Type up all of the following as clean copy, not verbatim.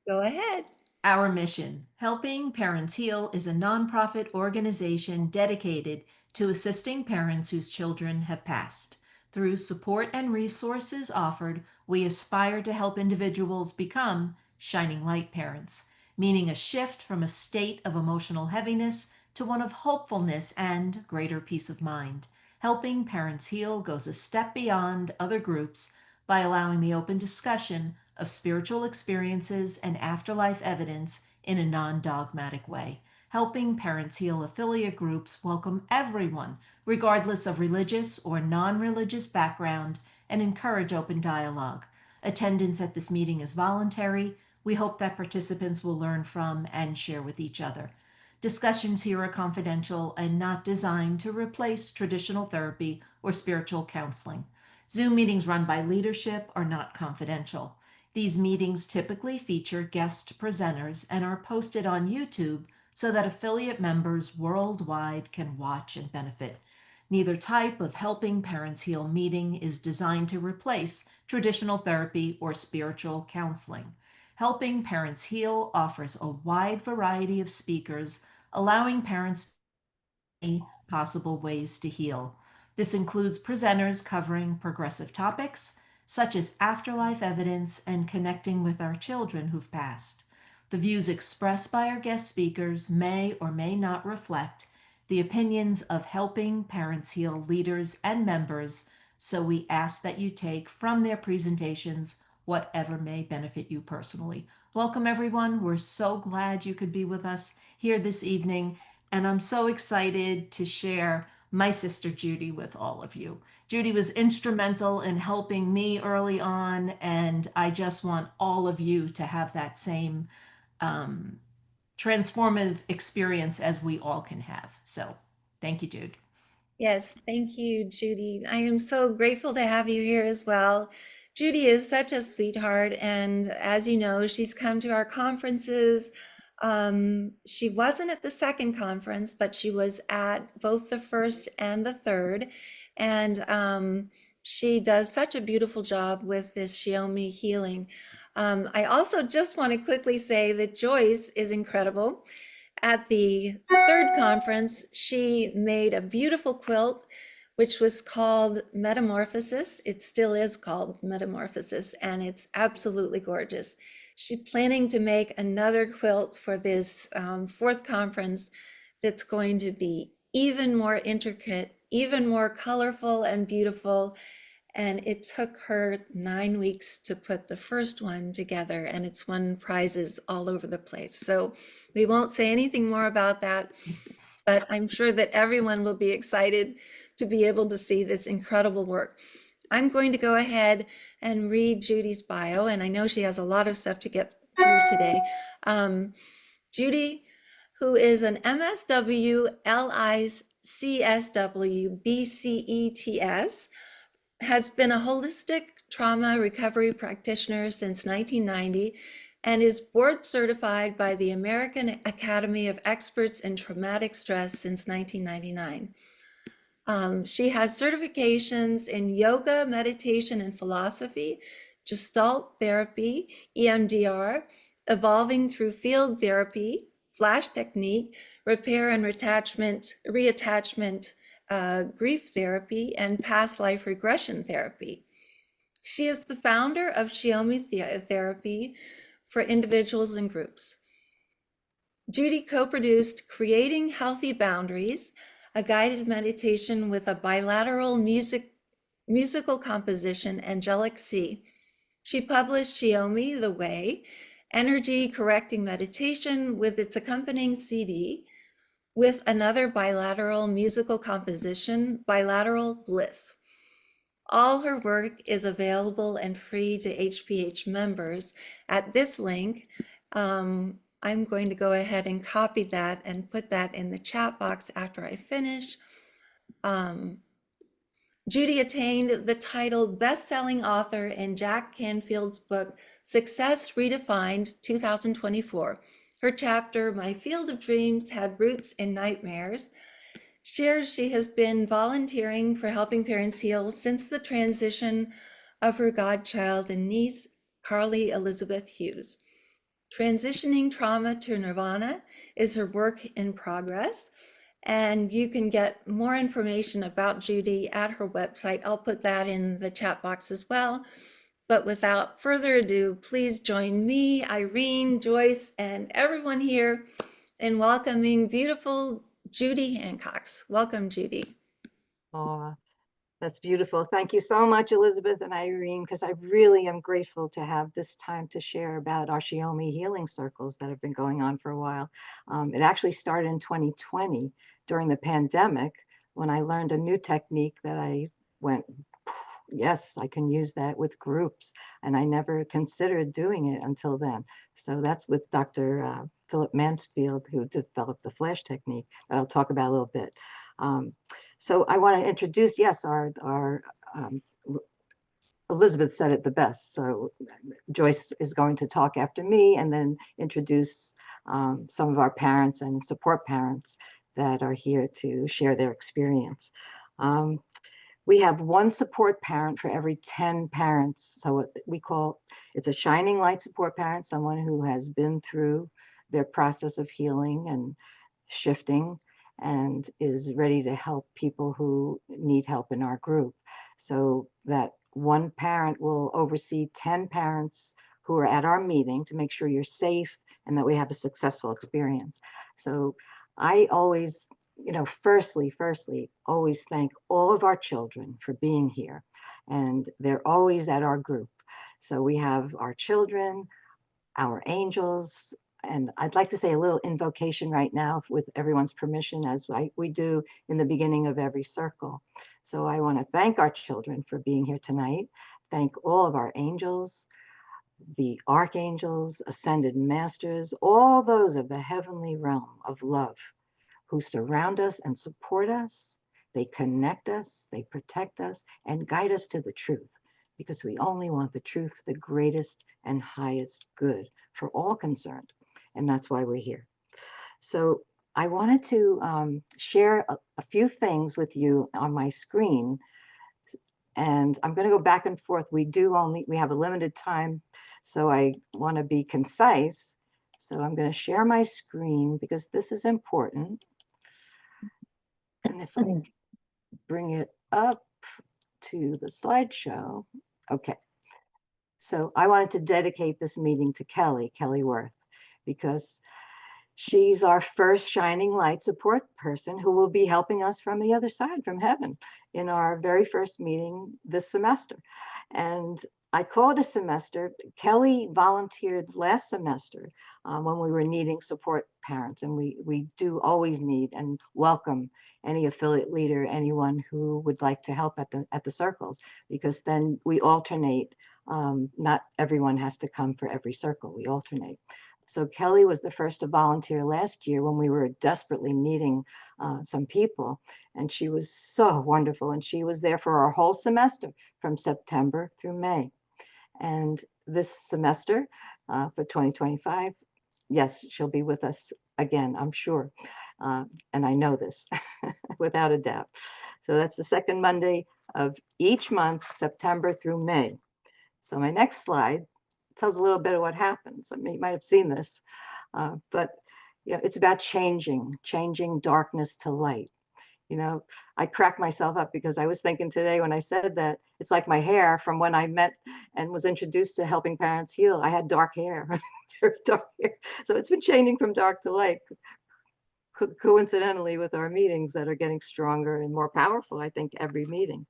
Go ahead. Our mission, Helping Parents Heal, is a nonprofit organization dedicated to assisting parents whose children have passed. Through support and resources offered, we aspire to help individuals become shining light parents, meaning a shift from a state of emotional heaviness to one of hopefulness and greater peace of mind. Helping Parents Heal goes a step beyond other groups by allowing the open discussion of spiritual experiences and afterlife evidence in a non dogmatic way. Helping Parents Heal affiliate groups welcome everyone, regardless of religious or non religious background, and encourage open dialogue. Attendance at this meeting is voluntary. We hope that participants will learn from and share with each other. Discussions here are confidential and not designed to replace traditional therapy or spiritual counseling. Zoom meetings run by leadership are not confidential. These meetings typically feature guest presenters and are posted on YouTube so that affiliate members worldwide can watch and benefit. Neither type of Helping Parents Heal meeting is designed to replace traditional therapy or spiritual counseling. Helping Parents Heal offers a wide variety of speakers, allowing parents possible ways to heal. This includes presenters covering progressive topics such as afterlife evidence and connecting with our children who've passed. The views expressed by our guest speakers may or may not reflect the opinions of Helping Parents Heal leaders and members, so we ask that you take from their presentations whatever may benefit you personally. Welcome, everyone. We're so glad you could be with us here this evening, and I'm so excited to share my sister Judy with all of you. Judy was instrumental in helping me early on, and I just want all of you to have that same transformative experience as we all can have. So thank you, Jude. Yes, thank you, Judy. I am so grateful to have you here as well. Judy is such a sweetheart, and as you know, she's come to our conferences. She wasn't at the second conference, but she was at both the first and the third. And she does such a beautiful job with this Shiome healing. I also just want to quickly say that Joyce is incredible. At the third conference, she made a beautiful quilt, which was called Metamorphosis. It still is called Metamorphosis, and it's absolutely gorgeous. She's planning to make another quilt for this fourth conference that's going to be even more intricate, even more colorful and beautiful. And it took her 9 weeks to put the first one together, and it's won prizes all over the place. So we won't say anything more about that, but I'm sure that everyone will be excited to be able to see this incredible work. I'm going to go ahead and read Judy's bio, and I know she has a lot of stuff to get through today. Judy, who is an MSW, LICSW, BCETS, has been a holistic trauma recovery practitioner since 1990 and is board certified by the American Academy of Experts in Traumatic Stress since 1999. She has certifications in yoga, meditation, and philosophy, Gestalt Therapy, EMDR, evolving through field therapy, flash technique, repair and reattachment grief therapy, and past life regression therapy. She is the founder of Shiome Therapy for individuals and groups. Judy co-produced Creating Healthy Boundaries, a guided meditation with a bilateral musical composition, Angelic Sea. She published Shiome The Way, energy correcting meditation with its accompanying CD, with another bilateral musical composition, Bilateral Bliss. All her work is available and free to HPH members at this link. I'm going to go ahead and copy that and put that in the chat box after I finish. Judy attained the title best-selling author in Jack Canfield's book, Success Redefined, 2024. Her chapter, My Field of Dreams Had Roots in Nightmares, shares she has been volunteering for Helping Parents Heal since the transition of her godchild and niece, Carly Elizabeth Hughes. Transitioning Trauma to Nirvana is her work in progress. And you can get more information about Judy at her website. I'll put that in the chat box as well. But without further ado, please join me, Irene, Joyce, and everyone here in welcoming beautiful Judy Hancox. Welcome, Judy. Oh, that's beautiful. Thank you so much, Elizabeth and Irene, because I really am grateful to have this time to share about our Shiome healing circles that have been going on for a while. It actually started in 2020 during the pandemic when I learned a new technique that I went, yes, I can use that with groups. And I never considered doing it until then. So that's with Dr. Philip Mansfield, who developed the flash technique that I'll talk about a little bit. So I want to introduce, yes, our Elizabeth said it the best. So Joyce is going to talk after me and then introduce some of our parents and support parents that are here to share their experience. We have one support parent for every 10 parents. So we call, it's a shining light support parent, someone who has been through their process of healing and shifting and is ready to help people who need help in our group. So that one parent will oversee 10 parents who are at our meeting to make sure you're safe and that we have a successful experience. So I always, firstly, always thank all of our children for being here. And they're always at our group. So we have our children, our angels, and I'd like to say a little invocation right now with everyone's permission, as we do in the beginning of every circle. So I want to thank our children for being here tonight. Thank all of our angels, the archangels, ascended masters, all those of the heavenly realm of love who surround us and support us. They connect us, they protect us, and guide us to the truth, because we only want the truth, the greatest and highest good for all concerned. And that's why we're here. So I wanted to share a few things with you on my screen. And I'm going to go back and forth. We have a limited time, so I want to be concise. So I'm going to share my screen because this is important. And if I bring it up to the slideshow, okay. So I wanted to dedicate this meeting to Kelly Worth, because she's our first shining light support person who will be helping us from the other side, from heaven, in our very first meeting this semester. And I call it a semester. Kelly volunteered last semester when we were needing support parents, and we do always need and welcome any affiliate leader, anyone who would like to help at the circles, because then we alternate. Not everyone has to come for every circle. We alternate. So Kelly was the first to volunteer last year when we were desperately needing some people, and she was so wonderful. And she was there for our whole semester from September through May. And this semester for 2025, yes, she'll be with us again, I'm sure. And I know this without a doubt. So that's the second Monday of each month, September through May. So my next slide tells a little bit of what happens. I mean, you might have seen this, but it's about changing darkness to light. I crack myself up because I was thinking today when I said that, it's like my hair from when I met and was introduced to helping parents heal. I had dark hair, very dark hair. So it's been changing from dark to light, coincidentally with our meetings that are getting stronger and more powerful, I think, every meeting.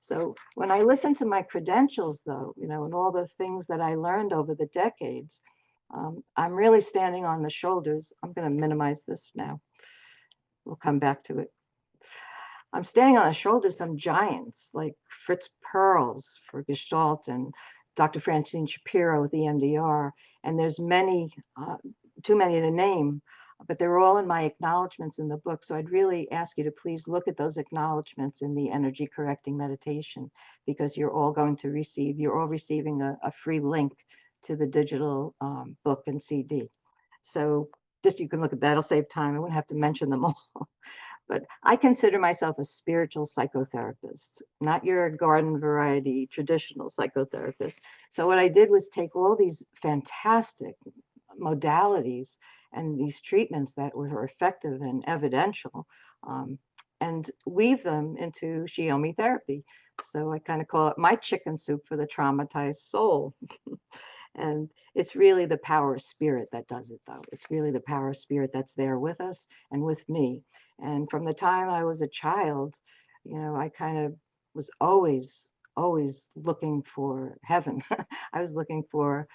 So when I listen to my credentials, though, and all the things that I learned over the decades, I'm really standing on the shoulders. I'm going to minimize this now. We'll come back to it. I'm standing on the shoulders of some giants like Fritz Perls for Gestalt and Dr. Francine Shapiro with EMDR. And there's many, too many to name, but they're all in my acknowledgments in the book. So I'd really ask you to please look at those acknowledgments in the energy correcting meditation, because you're all receiving a free link to the digital book and CD. So just you can look at that, it'll save time. I wouldn't have to mention them all. But I consider myself a spiritual psychotherapist, not your garden variety traditional psychotherapist. So what I did was take all these fantastic modalities and these treatments that were effective and evidential, and weave them into Shiome Therapy. So I kind of call it my chicken soup for the traumatized soul. And it's really the power of spirit that does it, though. It's really the power of spirit that's there with us and with me. And from the time I was a child, I kind of was always looking for heaven. I was looking for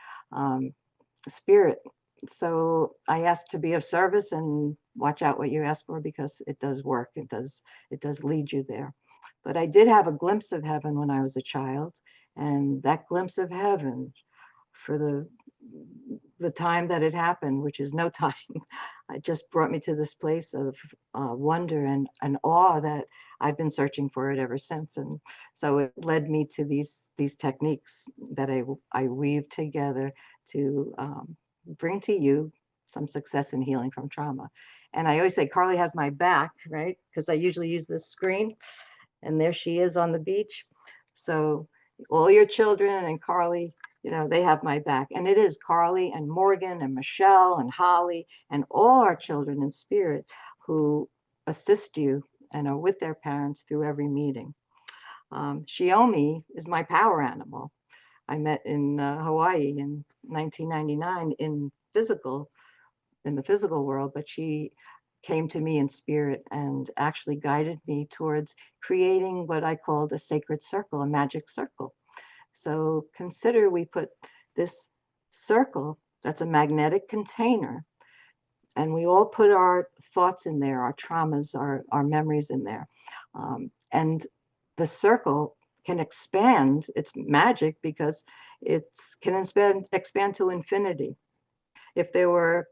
spirit. So I asked to be of service, and watch out what you ask for, because it does work. It does lead you there. But I did have a glimpse of heaven when I was a child, and that glimpse of heaven, for the time that it happened, which is no time, it just brought me to this place of wonder and awe that I've been searching for it ever since. And so it led me to these techniques that I weave together to bring to you some success in healing from trauma. And I always say Carly has my back, right? Because I usually use this screen, and there she is on the beach. So all your children and Carly, they have my back. And it is Carly and Morgan and Michelle and Holly and all our children in spirit who assist you and are with their parents through every meeting. Shiome is my power animal. I met in Hawaii in 1999 in the physical world, but she came to me in spirit and actually guided me towards creating what I called a sacred circle, a magic circle. So consider we put this circle that's a magnetic container, and we all put our thoughts in there, our traumas, our memories in there. And the circle can expand. It's magic because it can expand to infinity. If there were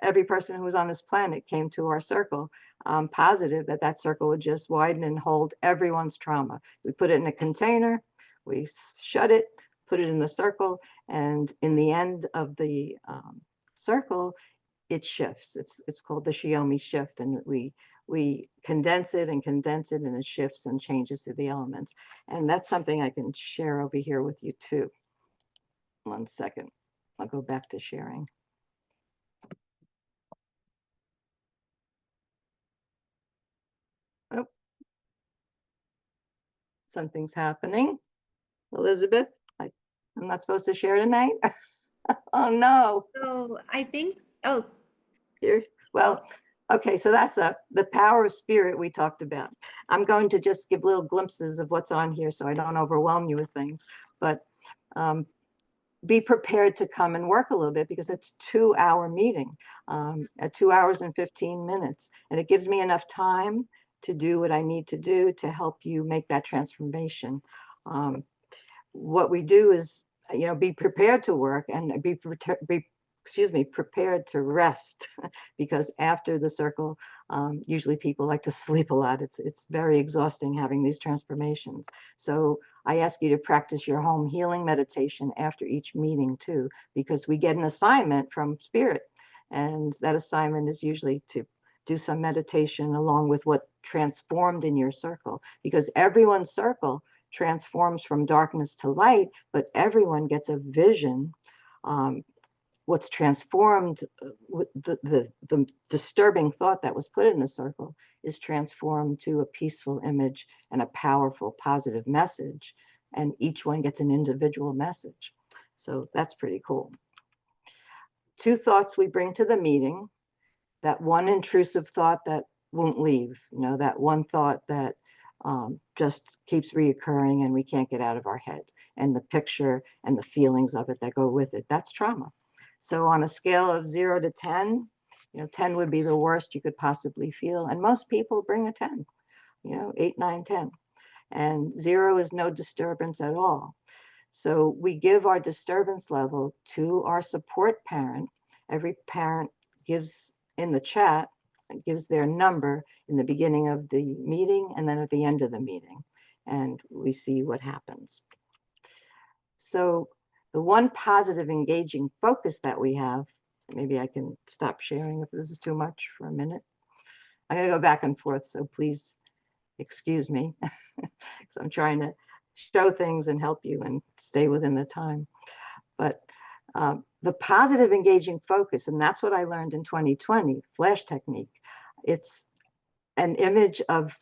every person who was on this planet came to our circle, I'm positive that circle would just widen and hold everyone's trauma. We put it in a container, we shut it, put it in the circle, and in the end of the circle, it shifts. It's called the Shiome shift, and we condense it and it shifts and changes to the elements. And that's something I can share over here with you too. 1 second, I'll go back to sharing. Oh, something's happening. Elizabeth, I'm not supposed to share tonight. Oh no. So I think, oh, Here, well, okay, so that's the power of spirit we talked about. I'm going to just give little glimpses of what's on here so I don't overwhelm you with things, but be prepared to come and work a little bit, because it's a 2-hour meeting at 2 hours and 15 minutes. And it gives me enough time to do what I need to do to help you make that transformation. What we do is, be prepared to work and be prepared to rest, because after the circle, usually people like to sleep a lot. It's very exhausting having these transformations. So I ask you to practice your home healing meditation after each meeting too, because we get an assignment from spirit, and that assignment is usually to do some meditation along with what transformed in your circle, because everyone's circle transforms from darkness to light, but everyone gets a vision. What's transformed, the disturbing thought that was put in the circle is transformed to a peaceful image and a powerful positive message, and each one gets an individual message. So that's pretty cool. 2 thoughts we bring to the meeting: that one intrusive thought that won't leave, that one thought that just keeps reoccurring and we can't get out of our head, and the picture and the feelings of it that go with it. That's trauma. So on a scale of 0 to 10, 10 would be the worst you could possibly feel. And most people bring a 10, 8, 9, 10. And 0 is no disturbance at all. So we give our disturbance level to our support parent. Every parent gives in the chat, gives their number in the beginning of the meeting and then at the end of the meeting. And we see what happens. So the one positive, engaging focus that we have, maybe I can stop sharing if this is too much for a minute. I'm going to go back and forth, so please excuse me, because I'm trying to show things and help you and stay within the time. But the positive engaging focus, and that's what I learned in 2020, flash technique. It's an image of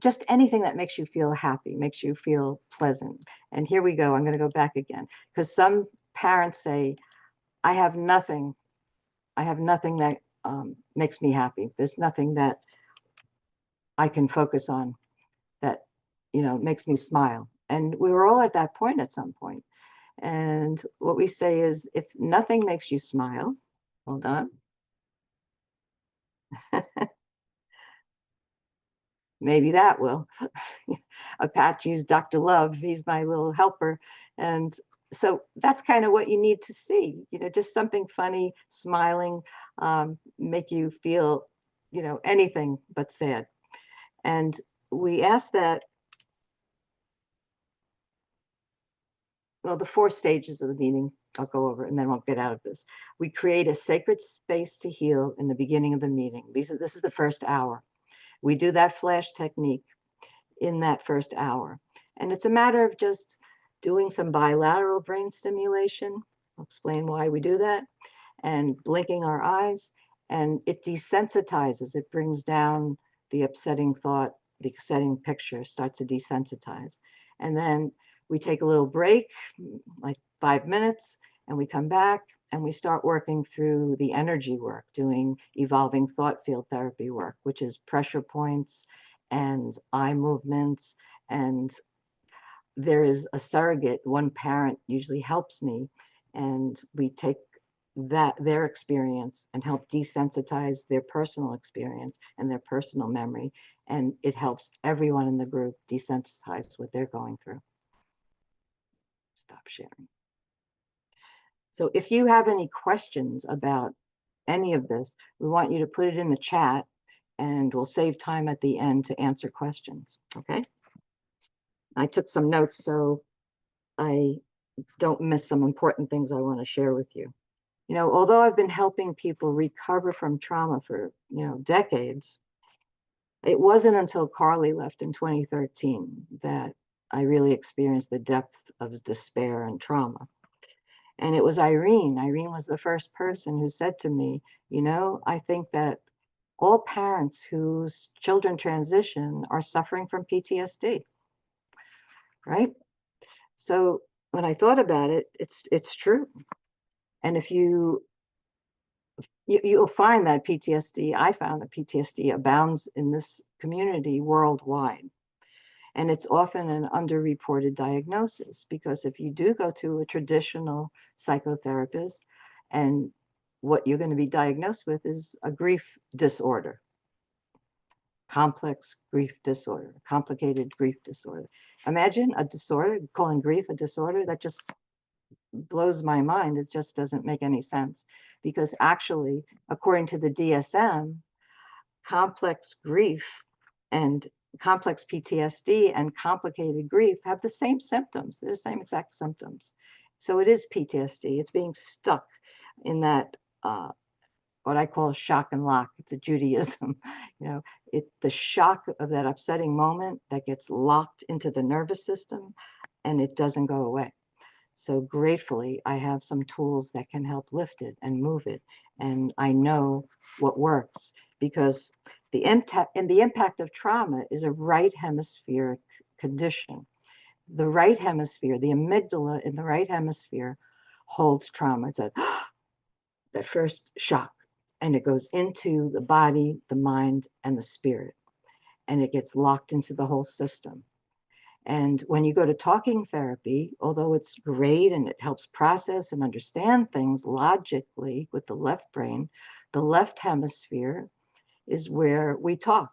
just anything that makes you feel happy, makes you feel pleasant. And here we go. I'm going to go back again, because some parents say, I have nothing that makes me happy. There's nothing that I can focus on that, makes me smile. And we were all at that point at some point. And what we say is, if nothing makes you smile, hold on. Maybe that will. Apache's Dr. Love, he's my little helper. And so that's kind of what you need to see, just something funny, smiling, make you feel, anything but sad. And we ask that, well, the 4 stages of the meeting, I'll go over and then we'll get out of this. We create a sacred space to heal in the beginning of the meeting. This is the first hour. We do that flash technique in that first hour. And it's a matter of just doing some bilateral brain stimulation. I'll explain why we do that. And blinking our eyes. And it desensitizes. It brings down the upsetting thought, the upsetting picture starts to desensitize. And then we take a little break, like 5 minutes, and we come back and we start working through the energy work, doing evolving thought field therapy work, which is pressure points and eye movements. And there is a surrogate, one parent usually helps me, and we take their experience and help desensitize their personal experience and their personal memory. And it helps everyone in the group desensitize what they're going through. Stop sharing. So if you have any questions about any of this, we want you to put it in the chat and we'll save time at the end to answer questions, okay? I took some notes so I don't miss some important things I want to share with you. Although I've been helping people recover from trauma for, decades, it wasn't until Carly left in 2013 that I really experienced the depth of despair and trauma. And it was Irene. Irene was the first person who said to me, I think that all parents whose children transition are suffering from PTSD, right? So when I thought about it, it's true. And if you'll find that I found that PTSD abounds in this community worldwide. And it's often an underreported diagnosis, because if you do go to a traditional psychotherapist, and what you're going to be diagnosed with is a grief disorder, complex grief disorder, complicated grief disorder. Imagine a disorder, calling grief a disorder. That just blows my mind. It just doesn't make any sense, because actually, according to the DSM, complex grief and complex PTSD and complicated grief have the same symptoms. They're the same exact symptoms. So it is PTSD. It's being stuck in that, what I call shock and lock. It's a Judaism. The shock of that upsetting moment that gets locked into the nervous system and it doesn't go away. So gratefully, I have some tools that can help lift it and move it. And I know what works, because the impact of trauma is a right hemispheric condition. The right hemisphere, the amygdala in the right hemisphere holds trauma. It's that first shock, and it goes into the body, the mind, and the spirit, and it gets locked into the whole system. And when you go to talking therapy, although it's great and it helps process and understand things logically with the left brain, the left hemisphere is where we talk.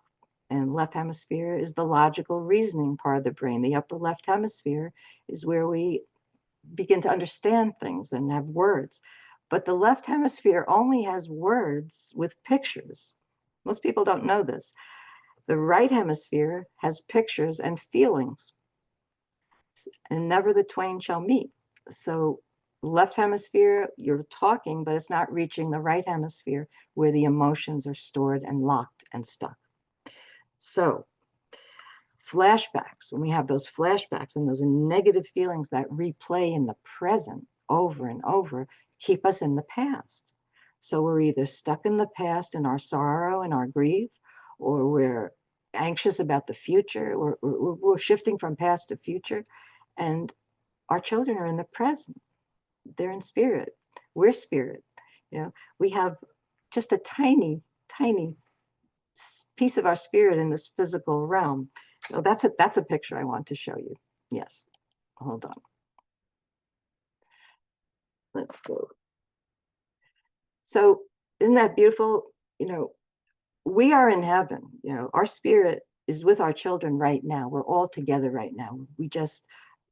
And left hemisphere is the logical reasoning part of the brain. The upper left hemisphere is where we begin to understand things and have words. But the left hemisphere only has words with pictures. Most people don't know this. The right hemisphere has pictures and feelings, and never the twain shall meet. So left hemisphere, you're talking, but it's not reaching the right hemisphere where the emotions are stored and locked and stuck. So flashbacks, when we have those flashbacks and those negative feelings that replay in the present over and over keep us in the past. So we're either stuck in the past in our sorrow and our grief, or we're anxious about the future. We're shifting from past to future, and our children are in the present. They're in spirit. We're spirit. We have just a tiny, tiny piece of our spirit in this physical realm. So that's a picture I want to show you. Yes. Hold on. Let's go. So isn't that beautiful? We are in heaven. Our spirit is with our children right now. We're all together right now. We just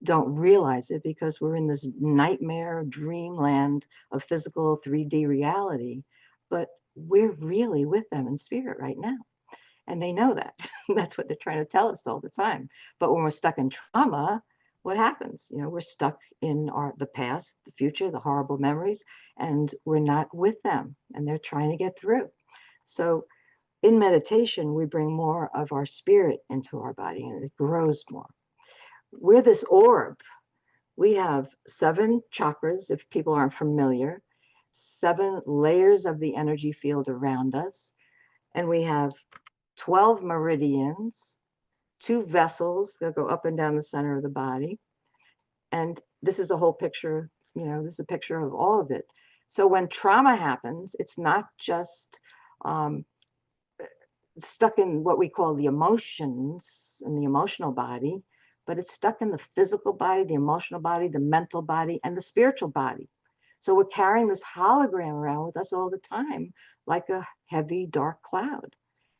don't realize it because we're in this nightmare dreamland of physical 3D reality, but we're really with them in spirit right now. And they know that. That's what they're trying to tell us all the time. But when we're stuck in trauma, what happens? We're stuck in the past, the future, the horrible memories, and we're not with them, and they're trying to get through. So in meditation, we bring more of our spirit into our body, and it grows more. We're this orb. We have 7 chakras, if people aren't familiar, 7 layers of the energy field around us, and we have 12 meridians, 2 vessels that go up and down the center of the body. And this is a whole picture, this is a picture of all of it. So when trauma happens, it's not just stuck in what we call the emotions and the emotional body, but it's stuck in the physical body, the emotional body, the mental body, and the spiritual body. So we're carrying this hologram around with us all the time, like a heavy, dark cloud.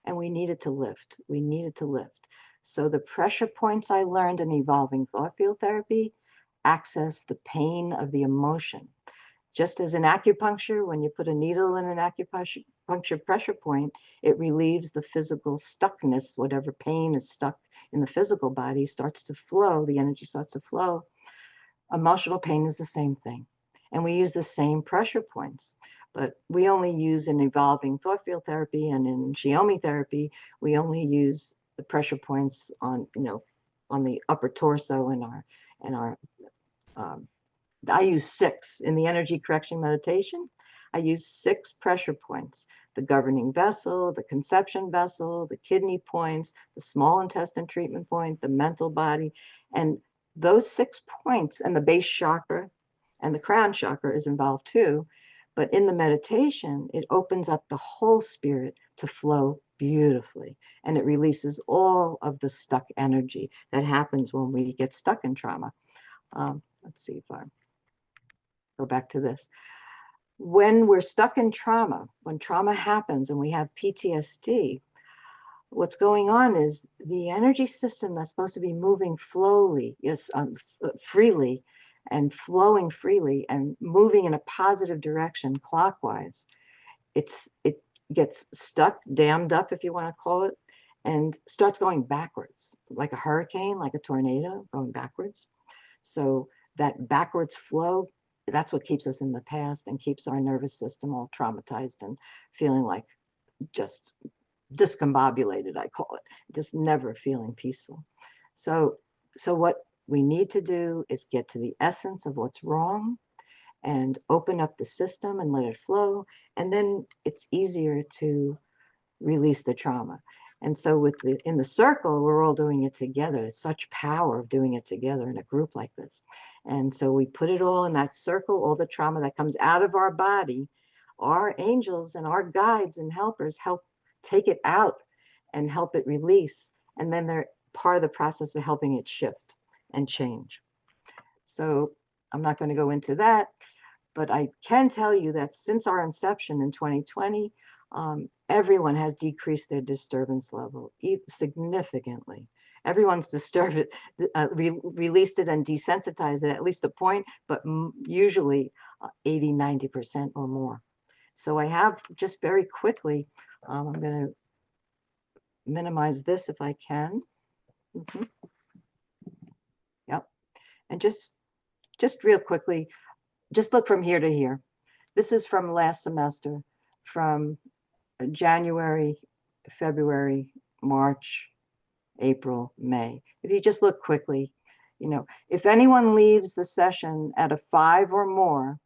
And we need it to lift. We need it to lift. So the pressure points I learned in evolving thought field therapy access the pain of the emotion. Just as in acupuncture, when you put a needle in an acupuncture pressure point, it relieves the physical stuckness, whatever pain is stuck in the physical body starts to flow, the energy starts to flow. Emotional pain is the same thing. And we use the same pressure points, but we only use in evolving thought field therapy and in Shiome therapy, we only use the pressure points on, on the upper torso and our I use 6 in the energy correction meditation. I use 6 pressure points: the governing vessel, the conception vessel, the kidney points, the small intestine treatment point, the mental body. And those 6 points, and the base chakra and the crown chakra is involved too. But in the meditation, it opens up the whole spirit to flow beautifully. And it releases all of the stuck energy that happens when we get stuck in trauma. Let's see if I go back to this. When we're stuck in trauma, when trauma happens and we have PTSD, what's going on is the energy system that's supposed to be moving freely and flowing freely and moving in a positive direction clockwise, it gets stuck, dammed up, if you want to call it, and starts going backwards, like a hurricane, like a tornado going backwards. So that backwards flow, that's what keeps us in the past and keeps our nervous system all traumatized and feeling like just discombobulated, I call it, just never feeling peaceful. So what we need to do is get to the essence of what's wrong and open up the system and let it flow. And then it's easier to release the trauma. And so in the circle, we're all doing it together. It's such power of doing it together in a group like this. And so we put it all in that circle, all the trauma that comes out of our body. Our angels and our guides and helpers help take it out and help it release. And then they're part of the process of helping it shift and change. So I'm not going to go into that, but I can tell you that since our inception in 2020, everyone has decreased their disturbance level significantly. Everyone's disturbed it, released it and desensitized it at least a point, but usually 80, 90% or more. So I have just very quickly, I'm going to minimize this if I can. Yep. And just real quickly, just look from here to here. This is from last semester, from January, February, March, April, May. If you just look quickly, You know, if anyone leaves the session at a 5 or more,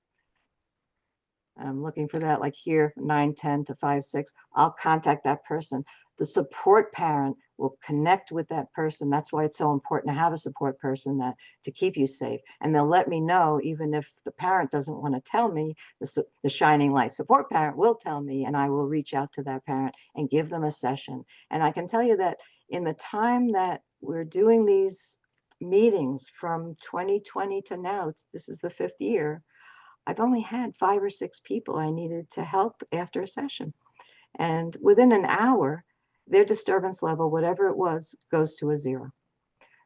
I'm looking for that, like here, 9, 10 to 5, 6, I'll contact that person. The support parent will connect with that person. That's why it's so important to have a support person to keep you safe. And they'll let me know, even if the parent doesn't want to tell me, the shining light support parent will tell me, and I will reach out to that parent and give them a session. And I can tell you that in the time that we're doing these meetings from 2020 to now, this is the 5th year, I've only had 5 or 6 people I needed to help after a session. And within an hour, their disturbance level, whatever it was, goes to a 0.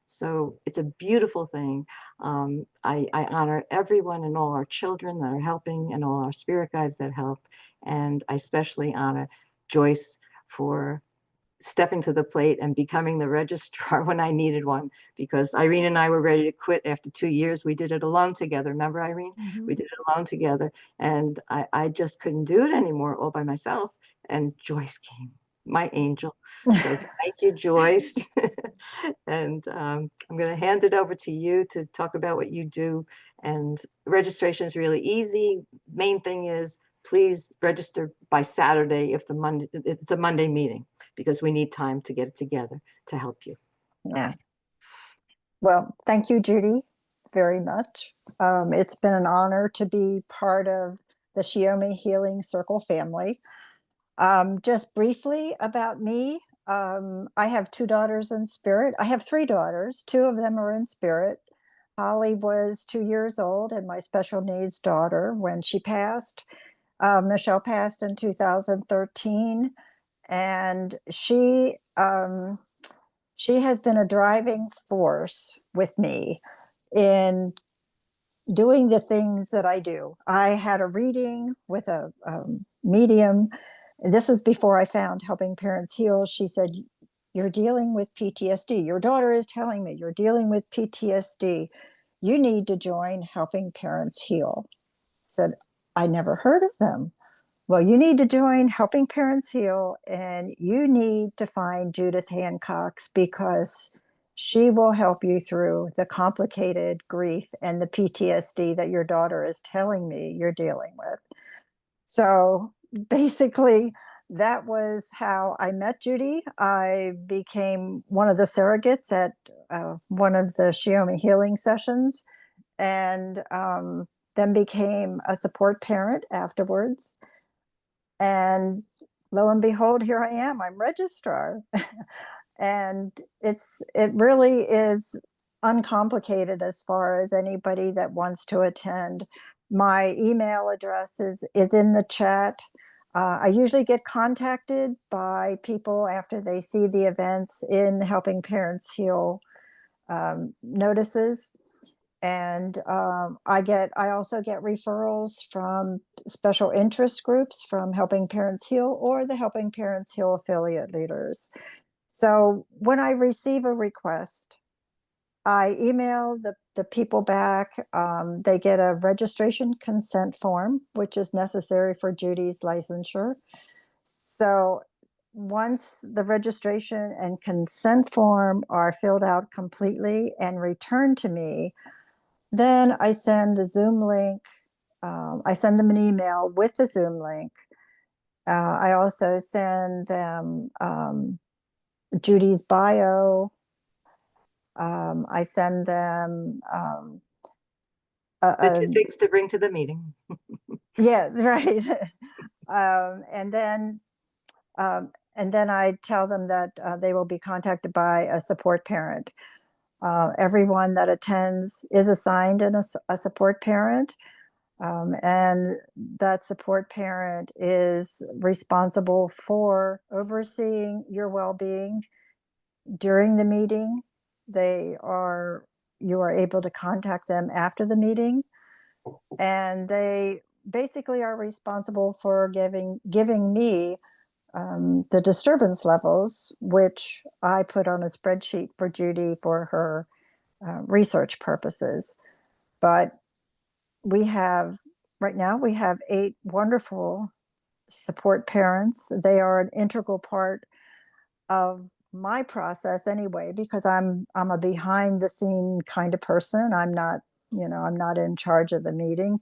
So it's a beautiful thing. I honor everyone and all our children that are helping and all our spirit guides that help. And I especially honor Joyce for stepping to the plate and becoming the registrar when I needed one, because Irene and I were ready to quit after 2 years. We did it alone together. Remember, Irene? Mhm. We did it alone together. And I just couldn't do it anymore all by myself. And Joyce came, my angel. So thank you, Joyce. And I'm going to hand it over to you to talk about what you do. And registration is really easy. Main thing is, please register by Saturday if it's a Monday meeting, because we need time to get it together to help you. Yeah. Well, thank you, Judy, very much. It's been an honor to be part of the Shiome Healing Circle family. Just briefly about me, I have 2 daughters in spirit. I have 3 daughters. 2 of them are in spirit. Holly was 2 years old and my special needs daughter when she passed. Michelle passed in 2013, and she has been a driving force with me in doing the things that I do. I had a reading with a medium. This was before I found Helping Parents Heal. She said, "You're dealing with PTSD. Your daughter is telling me you're dealing with PTSD. You need to join Helping Parents Heal." I said, "I never heard of them." "Well, you need to join Helping Parents Heal, and you need to find Judith Hancox, because she will help you through the complicated grief and the PTSD that your daughter is telling me you're dealing with." So basically, that was how I met Judy. I became one of the surrogates at one of the Shiome healing sessions, and then became a support parent afterwards. And lo and behold, here I am. I'm registrar. And it really is uncomplicated as far as anybody that wants to attend. My email address is in the chat. I usually get contacted by people after they see the events in Helping Parents Heal notices. And I also get referrals from special interest groups from Helping Parents Heal or the Helping Parents Heal affiliate leaders. So when I receive a request, I email the people back. They get a registration consent form, which is necessary for Judy's licensure. So once the registration and consent form are filled out completely and returned to me, then I send the Zoom link. I send them an email with the Zoom link. I also send them Judy's bio. I send them The 2 things to bring to the meeting. yeah, right. And then I tell them that they will be contacted by a support parent. Everyone that attends is assigned a support parent, and that support parent is responsible for overseeing your well-being during the meeting. You are able to contact them after the meeting, and they basically are responsible for giving me the disturbance levels, which I put on a spreadsheet for Judy for her research purposes. But right now we have 8 wonderful support parents. They are an integral part of my process anyway, because I'm a behind the scene kind of person. I'm not, I'm not in charge of the meeting,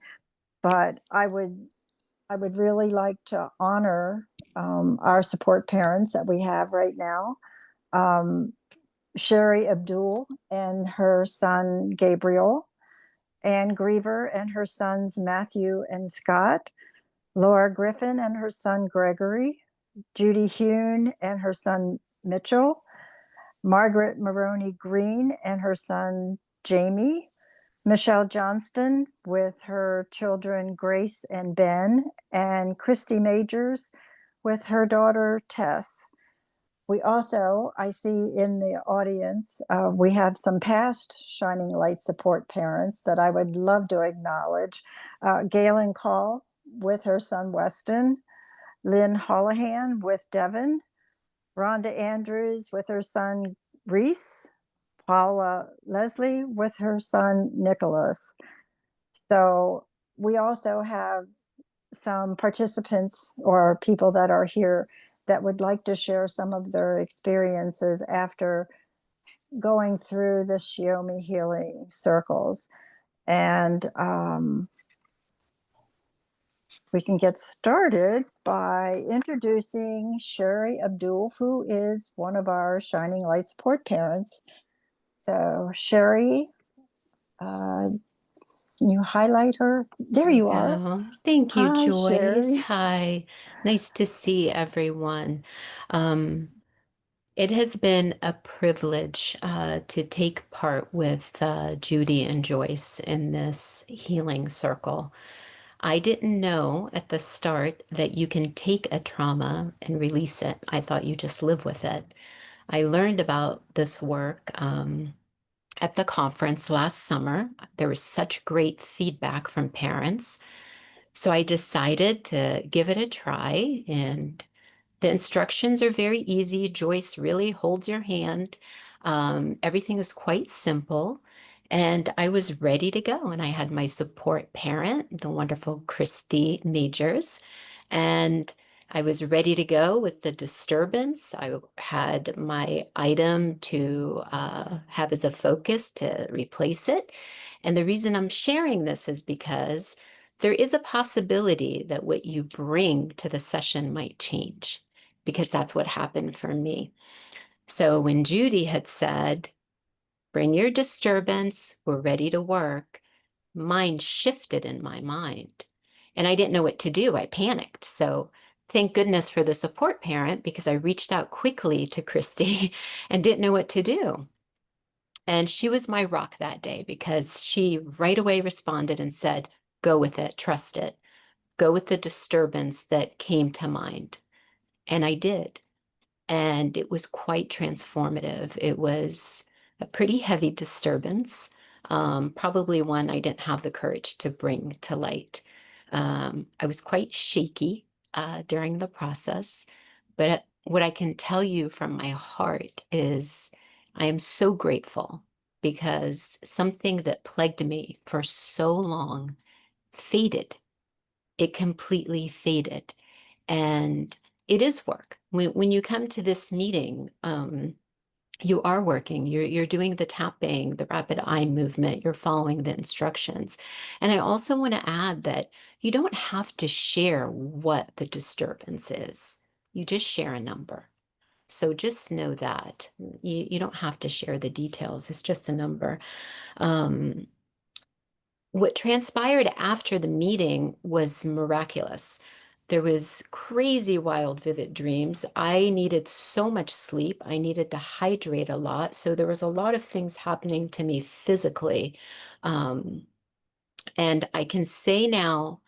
but I would really like to honor our support parents that we have right now. Um, Sherry Abdul and her son Gabriel, Anne Griever and her sons Matthew and Scott, Laura Griffin and her son Gregory, Judy Hune and her son Mitchell, Margaret Maroney Green and her son Jamie, Michelle Johnston with her children Grace and Ben, and Christy Majors with her daughter Tess. We also, I see in the audience, we have some past Shining Light support parents that I would love to acknowledge. Galen Call with her son Weston, Lynn Holohan with Devin, Rhonda Andrews with her son Reese, Paula Leslie with her son Nicholas. So we also have some participants or people that are here that would like to share some of their experiences after going through the Shiome healing circles. And we can get started by introducing Sherry Abdul, who is one of our Shining Light support parents. So Sherry, can you highlight her? There you are. Oh, thank you, Hi, Joyce. Sherry. Hi. Nice to see everyone. Um, it has been a privilege to take part with Judy and Joyce in this healing circle. I didn't know at the start that you can take a trauma and release it. I thought you just live with it. I learned about this work at the conference last summer. There was such great feedback from parents. So I decided to give it a try, and the instructions are very easy. Joyce really holds your hand. Everything is quite simple. And I was ready to go. And I had my support parent, the wonderful Christy Majors. And I was ready to go with the disturbance. I had my item to have as a focus to replace it. And the reason I'm sharing this is because there is a possibility that what you bring to the session might change, because that's what happened for me. So when Judy had said, bring your disturbance, we're ready to work, mine shifted in my mind. And I didn't know what to do. I panicked. So thank goodness for the support parent, because I reached out quickly to Christy and didn't know what to do. And she was my rock that day, because she right away responded and said, go with it, trust it. Go with the disturbance that came to mind. And I did. And it was quite transformative. It was a pretty heavy disturbance, probably one I didn't have the courage to bring to light. I was quite shaky during the process, but what I can tell you from my heart is I am so grateful, because something that plagued me for so long faded. It completely faded. And it is work. When you come to this meeting, you are working, you're doing the tapping, the rapid eye movement, you're following the instructions. And I also want to add that you don't have to share what the disturbance is. You just share a number. So just know that you don't have to share the details. It's just a number. What transpired after the meeting was miraculous. There was crazy, wild, vivid dreams. I needed so much sleep. I needed to hydrate a lot. So there was a lot of things happening to me physically. And I can say now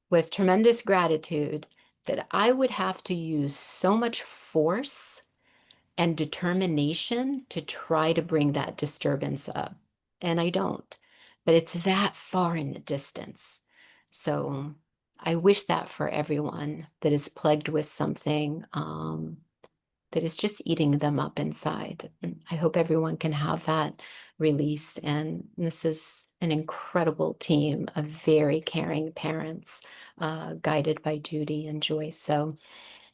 with tremendous gratitude that I would have to use so much force and determination to try to bring that disturbance up. And I don't, but it's that far in the distance. So I wish that for everyone that is plagued with something that is just eating them up inside. I hope everyone can have that release. And this is an incredible team of very caring parents, guided by Judy and Joyce. So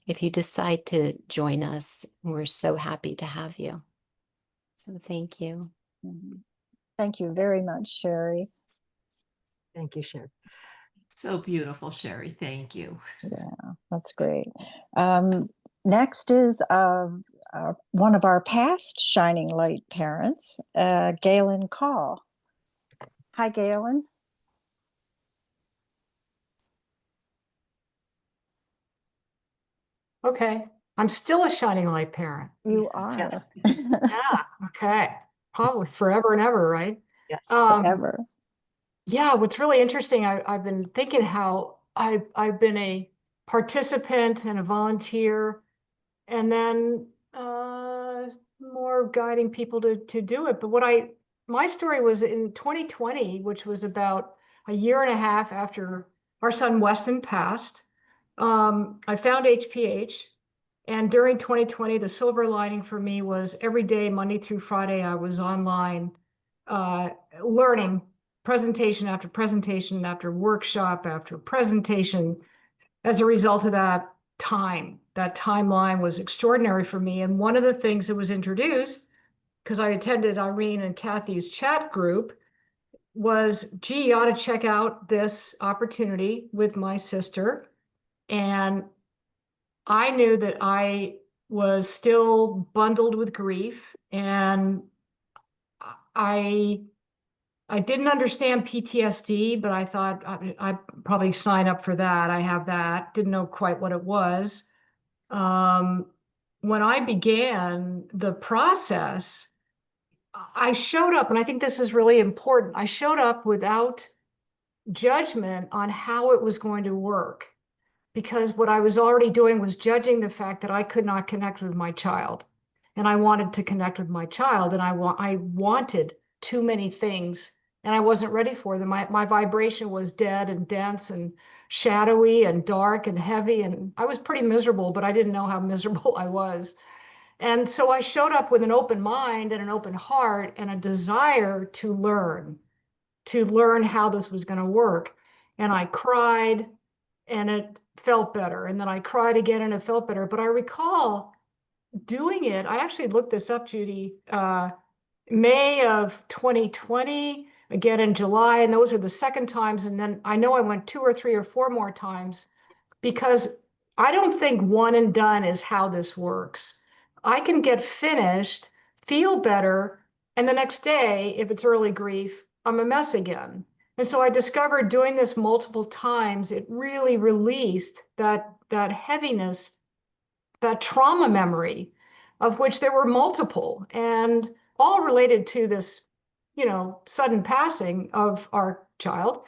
if you decide to join us, we're so happy to have you. So thank you. Mhm. Thank you very much, Sherry. Thank you, Sherry. So beautiful, Sherry. Thank you. Yeah, that's great. Next is one of our past Shining Light parents, Galen Call. Hi, Galen. Okay. I'm still a Shining Light parent. You are. Yes. Yeah. Okay. Probably forever and ever, right? Yes. Forever. Yeah. What's really interesting, I've been thinking how I've been a participant and a volunteer, and then more guiding people to do it. But my story was in 2020, which was about a year and a half after our son Weston passed. I found HPH. And during 2020, the silver lining for me was every day, Monday through Friday, I was online uh, learning presentation after presentation after workshop after presentation. As a result of that timeline was extraordinary for me. And one of the things that was introduced, because I attended Irene and Kathy's chat group, was, gee, you ought to check out this opportunity with my sister. And I knew that I was still bundled with grief, and I I didn't understand PTSD, but I thought I'd probably sign up for that. I have that. Didn't know quite what it was. Um, when I began the process, I showed up, and I think this is really important. I showed up without judgment on how it was going to work, because what I was already doing was judging the fact that I could not connect with my child. And I wanted to connect with my child, and I wanted too many things, and I wasn't ready for them. My vibration was dead and dense and shadowy and dark and heavy, and I was pretty miserable, but I didn't know how miserable I was. And so I showed up with an open mind and an open heart and a desire to learn how this was going to work. And I cried, and it felt better. And then I cried again, and it felt better. But I recall doing it. I actually looked this up, Judy, May of 2020, again in July. And those were the second times. And then I know I went 2 or 3 or 4 more times, because I don't think one and done is how this works. I can get finished, feel better, and the next day, if it's early grief, I'm a mess again. And so I discovered doing this multiple times, it really released that heaviness, that trauma memory, of which there were multiple, and all related to this, sudden passing of our child.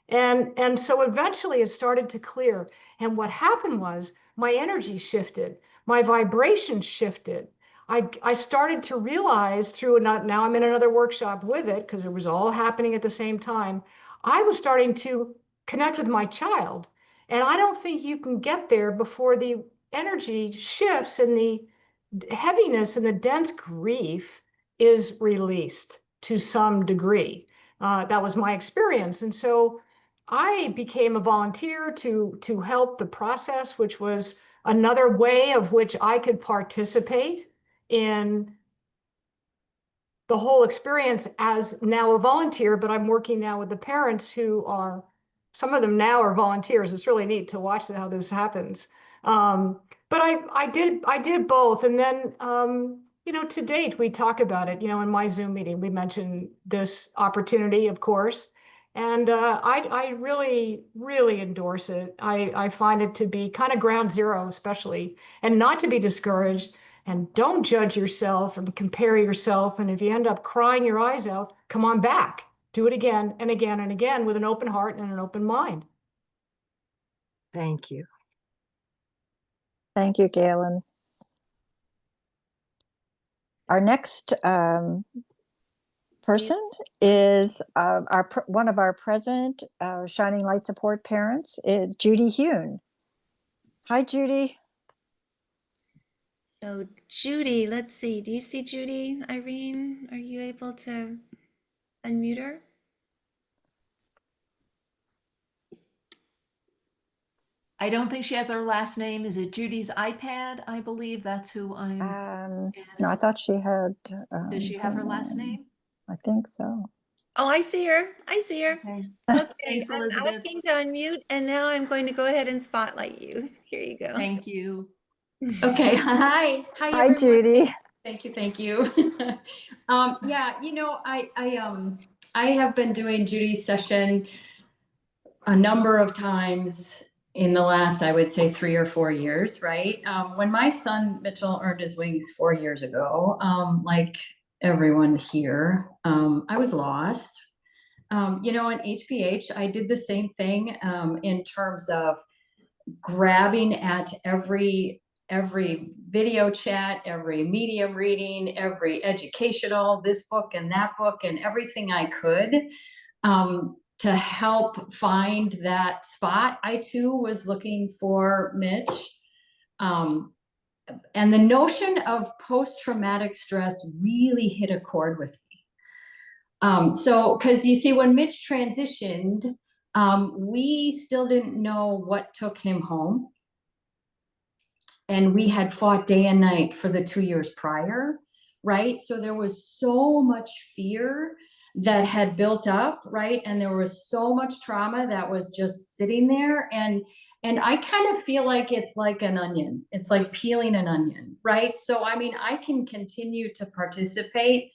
And so eventually it started to clear. And what happened was my energy shifted, my vibration shifted. I started to realize now I'm in another workshop with it, because it was all happening at the same time. I was starting to connect with my child. And I don't think you can get there before the energy shifts and the heaviness and the dense grief is released to some degree. That was my experience. And so I became a volunteer to help the process, which was another way of which I could participate in the whole experience as now a volunteer. But I'm working now with the parents who are, some of them now are volunteers. It's really neat to watch how this happens. But I did both. And then, to date, we talk about it, in my Zoom meeting, we mentioned this opportunity, of course. And I really, really endorse it. I find it to be kind of ground zero, especially, and not to be discouraged. And don't judge yourself and compare yourself. And if you end up crying your eyes out, come on back. Do it again and again and again with an open heart and an open mind. Thank you. Thank you, Galen. Our next person is one of our present Shining Light support parents, Judy Hughes. Hi, Judy. So Judy, let's see. Do you see Judy? Irene, are you able to unmute her? I don't think she has her last name. Is it Judy's iPad? I believe that's who I'm. No, I thought she had. Does she have her last name? I think so. Oh, I see her. I see her. Okay. Okay, Thanks, I'm Elizabeth. asking to unmute, and now I'm going to go ahead and spotlight you. Here you go. Thank you. Okay, hi Hi, everyone. Judy. Thank you. Yeah, you know, I have been doing Judy's session a number of times in the last, I would say, 3 or 4 years, right? When my son Mitchell earned his wings 4 years ago, like everyone here, I was lost. You know, in HPH, I did the same thing in terms of grabbing at every video chat, every medium reading, every educational, this book and that book, and everything I could to help find that spot. I too was looking for Mitch. And the notion of post-traumatic stress really hit a chord with me. So, because you see, when Mitch transitioned, we still didn't know what took him home. And we had fought day and night for the 2 years prior, right? So there was so much fear that had built up, right? And there was so much trauma that was just sitting there. And I kind of feel like it's like an onion. It's like peeling an onion, right? So, I mean, I can continue to participate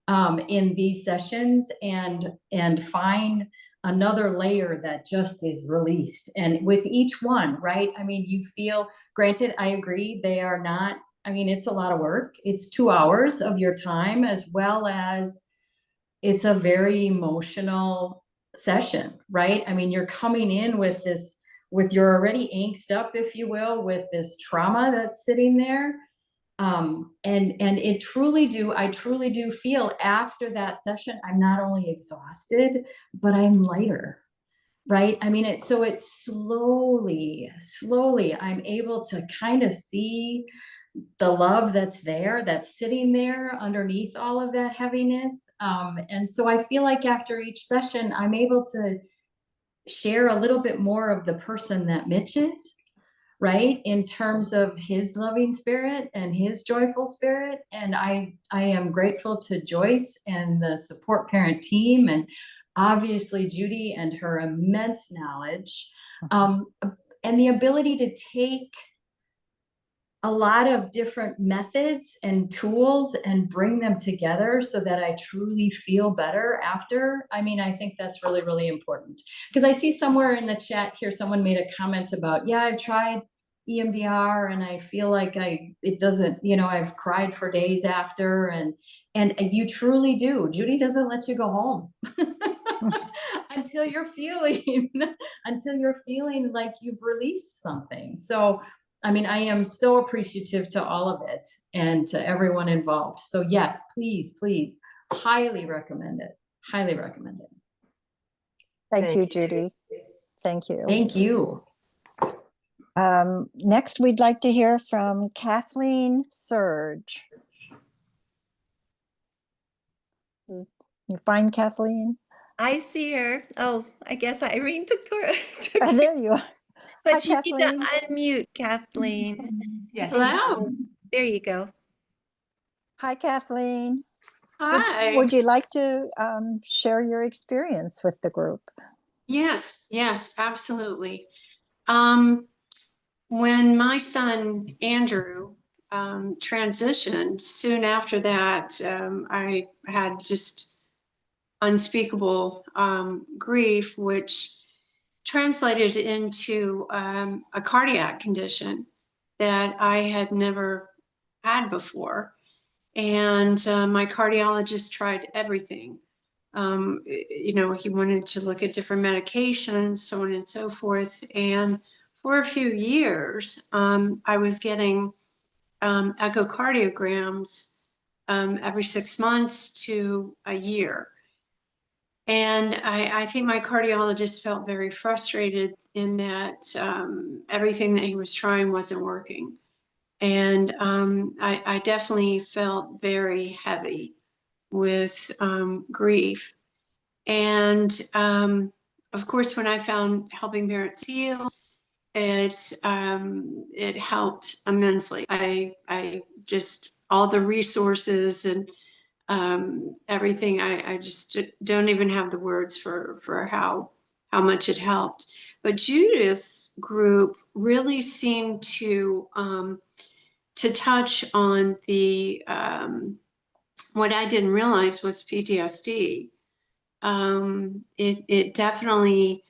in these sessions and find another layer that just is released. And with each one, right? I mean, you feel, granted, I agree, they are not, I mean, it's a lot of work. It's 2 hours of your time, as well as it's a very emotional session, right? I mean, you're coming in with this, with you're already angst up, if you will, with this trauma that's sitting there. And I truly do feel after that session, I'm not only exhausted, but I'm lighter, right? I mean, it's slowly, I'm able to kind of see the love that's there, that's sitting there underneath all of that heaviness. And so I feel like after each session, I'm able to share a little bit more of the person that Mitch is, right, in terms of his loving spirit and his joyful spirit. And I am grateful to Joyce and the support parent team, and obviously Judy and her immense knowledge, and the ability to take a lot of different methods and tools and bring them together so that I truly feel better after. I mean, I think that's really, really important, because I see somewhere in the chat here, someone made a comment about, yeah, I've tried EMDR and I feel like it doesn't, you know, I've cried for days after, and you truly do. Judy doesn't let you go home until you're feeling like you've released something. So, I mean, I am so appreciative to all of it and to everyone involved. So yes, please, highly recommend it. Highly recommend it. Thank you, Judy. Thank you. Thank you. Next, we'd like to hear from Kathleen Surge. You find Kathleen? I see her. Oh, I guess Irene took her. There you are. But Hi, you need to Kathleen. unmute, Kathleen. Yes. Hello. There you go. Hi, Kathleen. Hi. Would you like to share your experience with the group? Yes, absolutely. When my son Andrew transitioned, soon after that, I had just unspeakable grief, which translated into a cardiac condition that I had never had before. And my cardiologist tried everything. You know, he wanted to look at different medications, so on and so forth. And for a few years, I was getting echocardiograms every 6 months to a year. And I think my cardiologist felt very frustrated in that everything that he was trying wasn't working. And I definitely felt very heavy with grief. And of course, when I found Helping Parents Heal it helped immensely. I just, all the resources and everything, I just don't even have the words for how much it helped. But Judith's group really seemed to touch on the what I didn't realize was PTSD. It definitely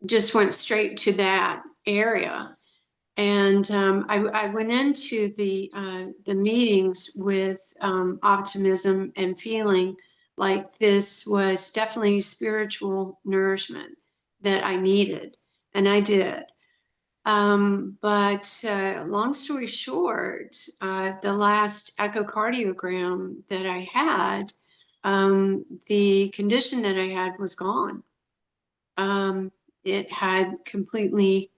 just went straight to that area. And I went into the meetings with optimism and feeling like this was definitely spiritual nourishment that I needed, and I did. But long story short, the last echocardiogram that I had, the condition that I had was gone. It had completely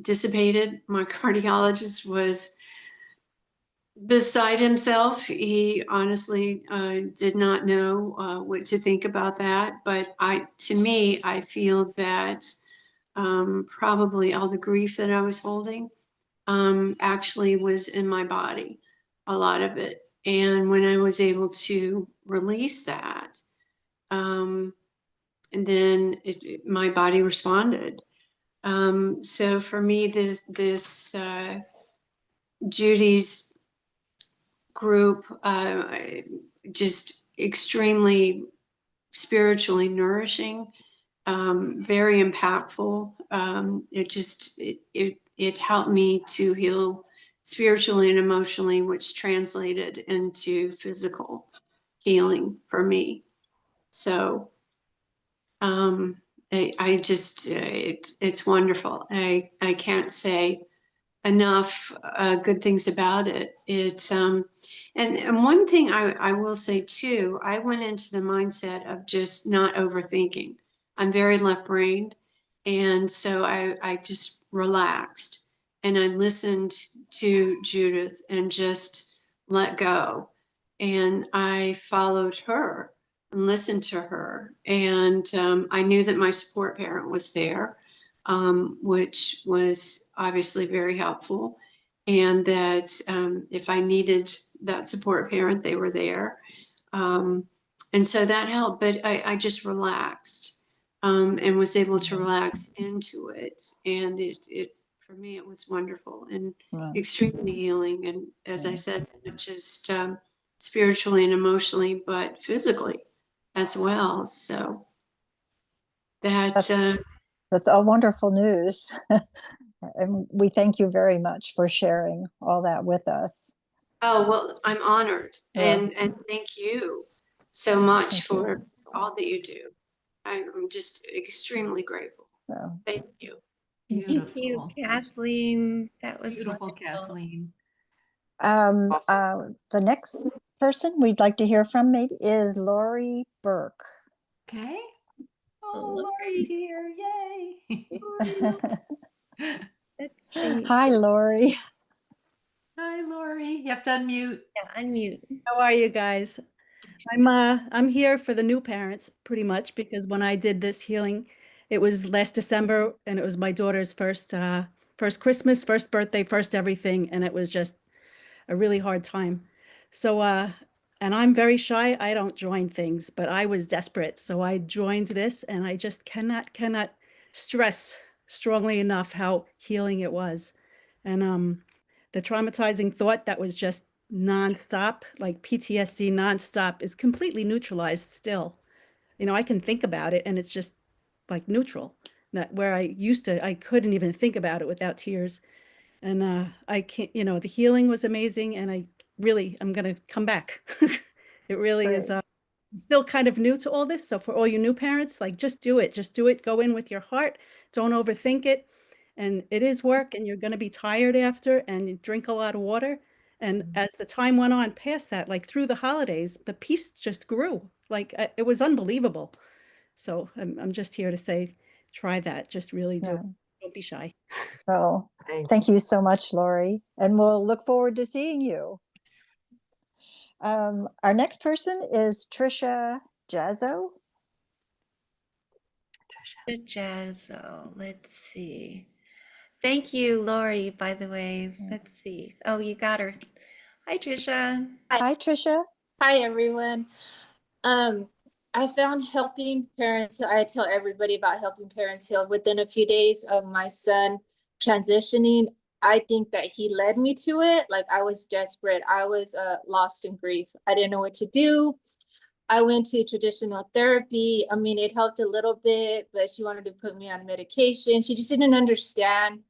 dissipated. My cardiologist was beside himself. He honestly did not know what to think about that. But to me, I feel that probably all the grief that I was holding actually was in my body, a lot of it. And when I was able to release that, and then my body responded. So for me, this Judy's group, just extremely spiritually nourishing, very impactful. It helped me to heal spiritually and emotionally, which translated into physical healing for me. So it's wonderful. I can't say enough good things about it. It's and one thing I will say too, I went into the mindset of just not overthinking. I'm very left-brained, and so I just relaxed and I listened to Judith and just let go, and I followed her and listened to her, and I knew that my support parent was there, which was obviously very helpful, and that if I needed that support parent, they were there, and so that helped. But I just relaxed and was able to relax into it, and it for me it was wonderful and extremely healing, and as I said, not just spiritually and emotionally, but physically as well. So that's all wonderful news. And we thank you very much for sharing all that with us. oh, well, I'm honored, Yeah. and thank you so much Thank you. for all that you do. I'm just extremely grateful. So, Thank you. Thank you, Beautiful. Kathleen. That was Beautiful, wonderful. Kathleen. Awesome. the next person we'd like to hear from maybe is Lori Burke. Okay. Oh, Lori. Lori's here. Yay. Let's see. Hi, Lori. Hi, Lori. You have to unmute. Yeah, unmute. How are you guys? I'm here for the new parents pretty much, because when I did this healing, it was last December and it was my daughter's first Christmas, first birthday, first everything, and it was just a really hard time. So and I'm very shy. I don't join things, but I was desperate. So I joined this, and I just cannot stress strongly enough how healing it was. And the traumatizing thought that was just nonstop, like PTSD nonstop, is completely neutralized still. You know, I can think about it and it's just like neutral. That where I couldn't even think about it without tears. And I can't, you know, the healing was amazing, and I'm going to come back. It really is still kind of new to all this. So for all you new parents, like just do it, go in with your heart, don't overthink it. And it is work, and you're going to be tired after, and you drink a lot of water. And as the time went on past that, like through the holidays, the peace just grew. Like it was unbelievable. So I'm just here to say, try that. Just really do. Yeah. Don't be shy. Well, thank you so much, Lori. And we'll look forward to seeing you. Our next person is Trisha Jazzo. Good Jazzo. Let's see. Thank you, Lori, by the way. Let's see. Oh, you got her. Hi, Trisha. Hi, Trisha. Hi, everyone. I found helping parents, I tell everybody about helping parents heal within a few days of my son transitioning. I think that he led me to it. Like I was desperate. I was lost in grief. I didn't know what to do. I went to traditional therapy. I mean, it helped a little bit, but she wanted to put me on medication. She just didn't understand.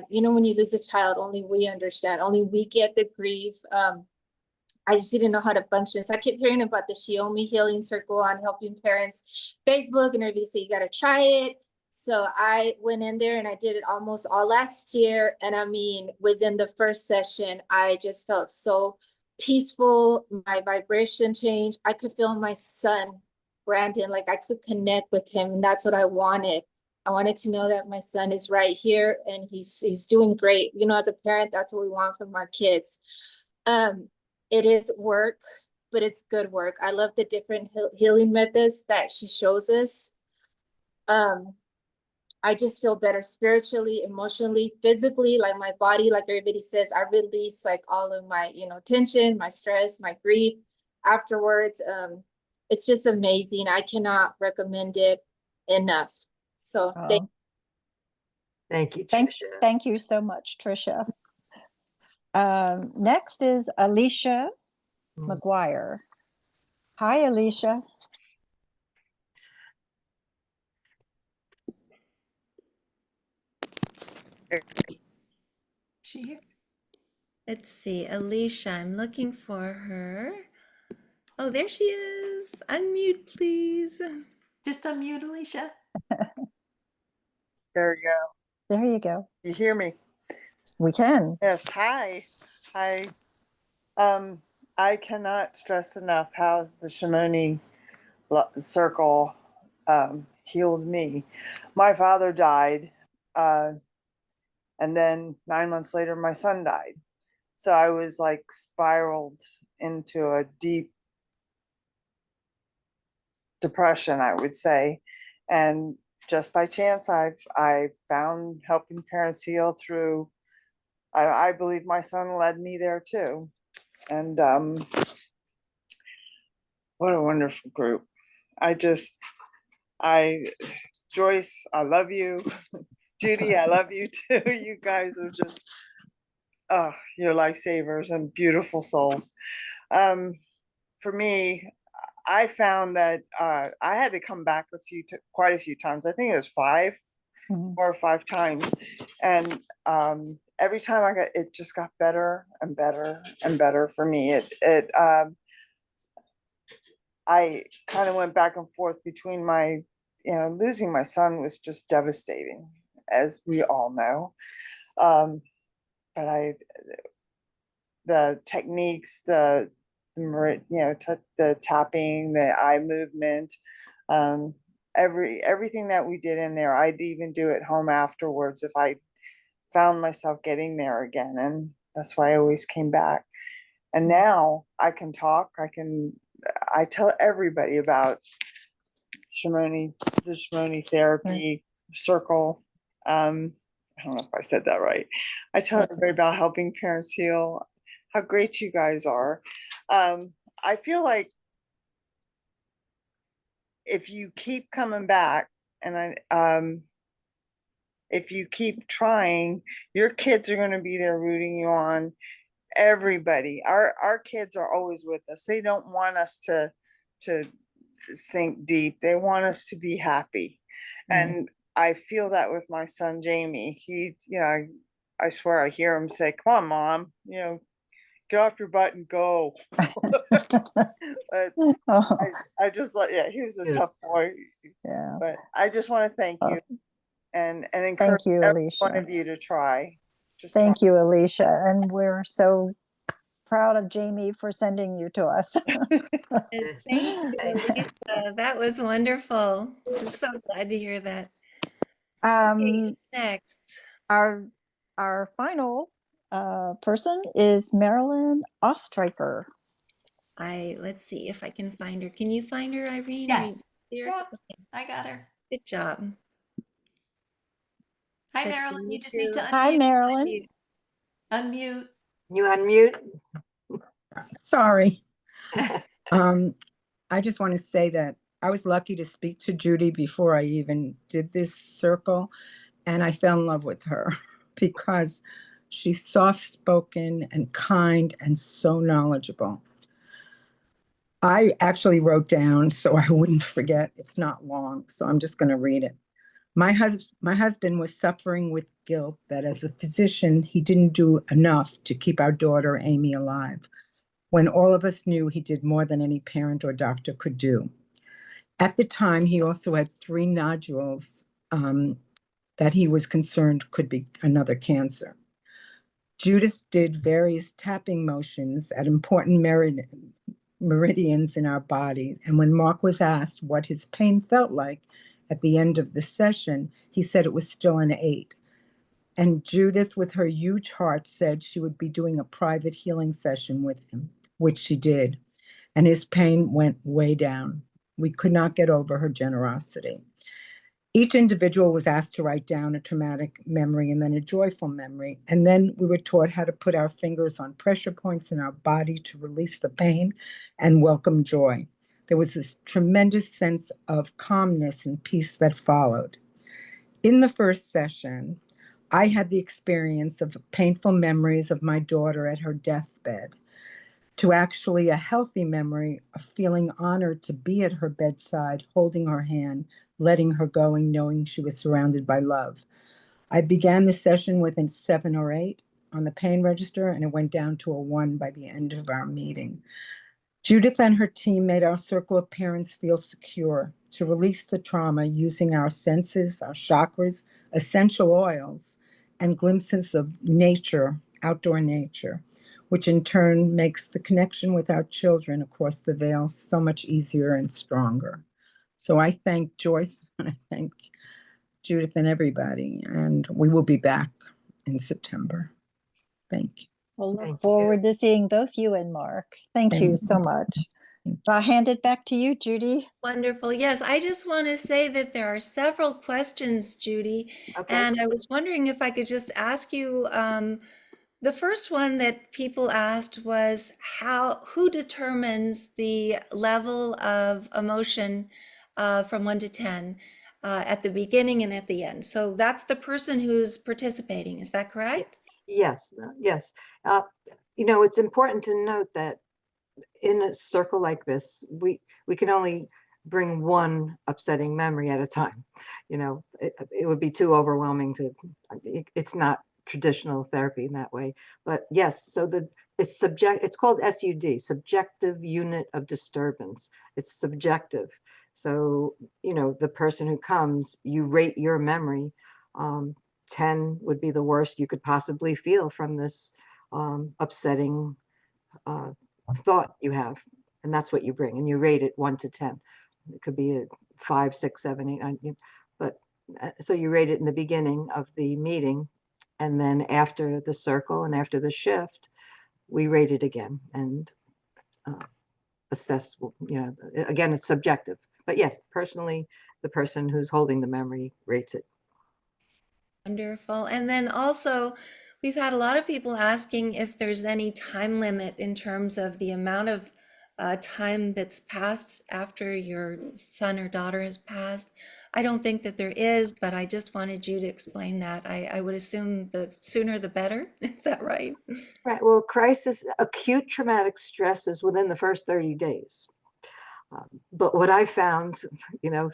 You know, when you lose a child, only we understand, only we get the grief. I just didn't know how to function. So I kept hearing about the Shiome Healing Circle on helping parents Facebook, and everybody said, you got to try it. So I went in there and I did it almost all last year. And I mean, within the first session, I just felt so peaceful. My vibration changed. I could feel my son, Brandon, like I could connect with him. And that's what I wanted. I wanted to know that my son is right here and he's doing great. You know, as a parent, that's what we want from our kids. It is work, but it's good work. I love the different healing methods that she shows us. I just feel better spiritually, emotionally, physically, like my body, like everybody says, I release like all of my, you know, tension, my stress, my grief afterwards. It's just amazing. I cannot recommend it enough. So Oh, Thank you, thank, Tricia. thank you so much, Trisha. Next is Alicia McGuire. Hi, Alicia. She here? Let's see. Alicia, I'm looking for her. Oh, there she is. Unmute, please. Just unmute, Alicia. There you go. There you go. You hear me? We can. Yes. Hi. Hi. I cannot stress enough how the Shiome circle healed me. My father died, and then 9 months later, my son died. So I was like spiraled into a deep depression, I would say. And just by chance, I found helping parents heal through. I believe my son led me there too. And what a wonderful group. Joyce, I love you. Judy, I love you too. You guys are just, you're lifesavers and beautiful souls. For me, I found that I had to come back quite a few times. I think it was 4 or 5 times. And every time it just got better and better and better for me. I kind of went back and forth between losing my son was just devastating, as we all know. But the techniques, the tapping, the eye movement, everything that we did in there, I'd even do at home afterwards if I found myself getting there again. And that's why I always came back. And now I can talk. I tell everybody about the Shiome Therapy circle. I don't know if I said that right. I tell everybody about helping parents heal, how great you guys are. I feel like if you keep coming back and if you keep trying, your kids are going to be there rooting you on. Everybody, our kids are always with us. They don't want us to sink deep. They want us to be happy. And I feel that with my son Jamie. He, I swear I hear him say, "Come on, Mom, get off your butt and go." But I just he was a tough boy. Yeah. But I just want to thank you and encourage Thank you, every Alicia. one of you to try. Thank you, Alicia. And we're so proud of Jamie for sending you to us. Thank you, Alicia. That was wonderful. I'm so glad to hear that. Okay, next. Our final person is Marilyn Ostreicher. Let's see if I can find her. Can you find her, Irene? Yes. Yeah, Yep, I got her. Good job. Hi, Good for Marilyn. you You just need to too. Hi, unmute. Marilyn. Unmute. You unmute? Sorry. I just want to say that I was lucky to speak to Judy before I even did this circle, and I fell in love with her because she's soft-spoken and kind and so knowledgeable. I actually wrote down so I wouldn't forget. It's not long, so I'm just going to read it. My husband was suffering with guilt that as a physician, he didn't do enough to keep our daughter Amy alive, when all of us knew he did more than any parent or doctor could do. At the time, he also had 3 nodules that he was concerned could be another cancer. Judith did various tapping motions at important meridians in our body, and when Mark was asked what his pain felt like at the end of the session, he said it was still an 8. And Judith, with her huge heart, said she would be doing a private healing session with him, which she did, and his pain went way down. We could not get over her generosity. Each individual was asked to write down a traumatic memory and then a joyful memory, and then we were taught how to put our fingers on pressure points in our body to release the pain and welcome joy. There was this tremendous sense of calmness and peace that followed. In the first session, I had the experience of painful memories of my daughter at her deathbed, to actually a healthy memory of feeling honored to be at her bedside, holding her hand, letting her go, and knowing she was surrounded by love. I began the session with a 7 or 8 on the pain register, and it went down to a 1 by the end of our meeting. Judith and her team made our circle of parents feel secure to release the trauma using our senses, our chakras, essential oils, and glimpses of nature, outdoor nature, which in turn makes the connection with our children across the veil so much easier and stronger. So I thank Joyce and I thank Judith and everybody, and we will be back in September. Thank you. We'll look Thank you. forward to seeing both you and Mark. Thank you so much. I'll hand it back to you, Judy. Wonderful. Yes, I just want to say that there are several questions, Judy, Okay. and I was wondering if I could just ask you, the first one that people asked was who determines the level of emotion from 1 to 10 at the beginning and at the end? So that's the person who's participating, is that correct? Yes, yes. It's important to note that in a circle like this, we can only bring one upsetting memory at a time. It would be too overwhelming it's not traditional therapy in that way. But yes, so it's called SUD, subjective unit of disturbance. It's subjective. So, the person who comes, you rate your memory. 10 would be the worst you could possibly feel from this upsetting thought you have, and that's what you bring, and you rate it 1 to 10. It could be a 5, 6, 7, 8, 9, but so you rate it in the beginning of the meeting, and then after the circle and after the shift, we rate it again and assess. Again, it's subjective, but yes, personally, the person who's holding the memory rates it. Wonderful. And then also, we've had a lot of people asking if there's any time limit in terms of the amount of time that's passed after your son or daughter has passed. I don't think that there is, but I just wanted you to explain that. I would assume the sooner the better. Is that right? Right. Well, acute traumatic stress is within the first 30 days. But what I found,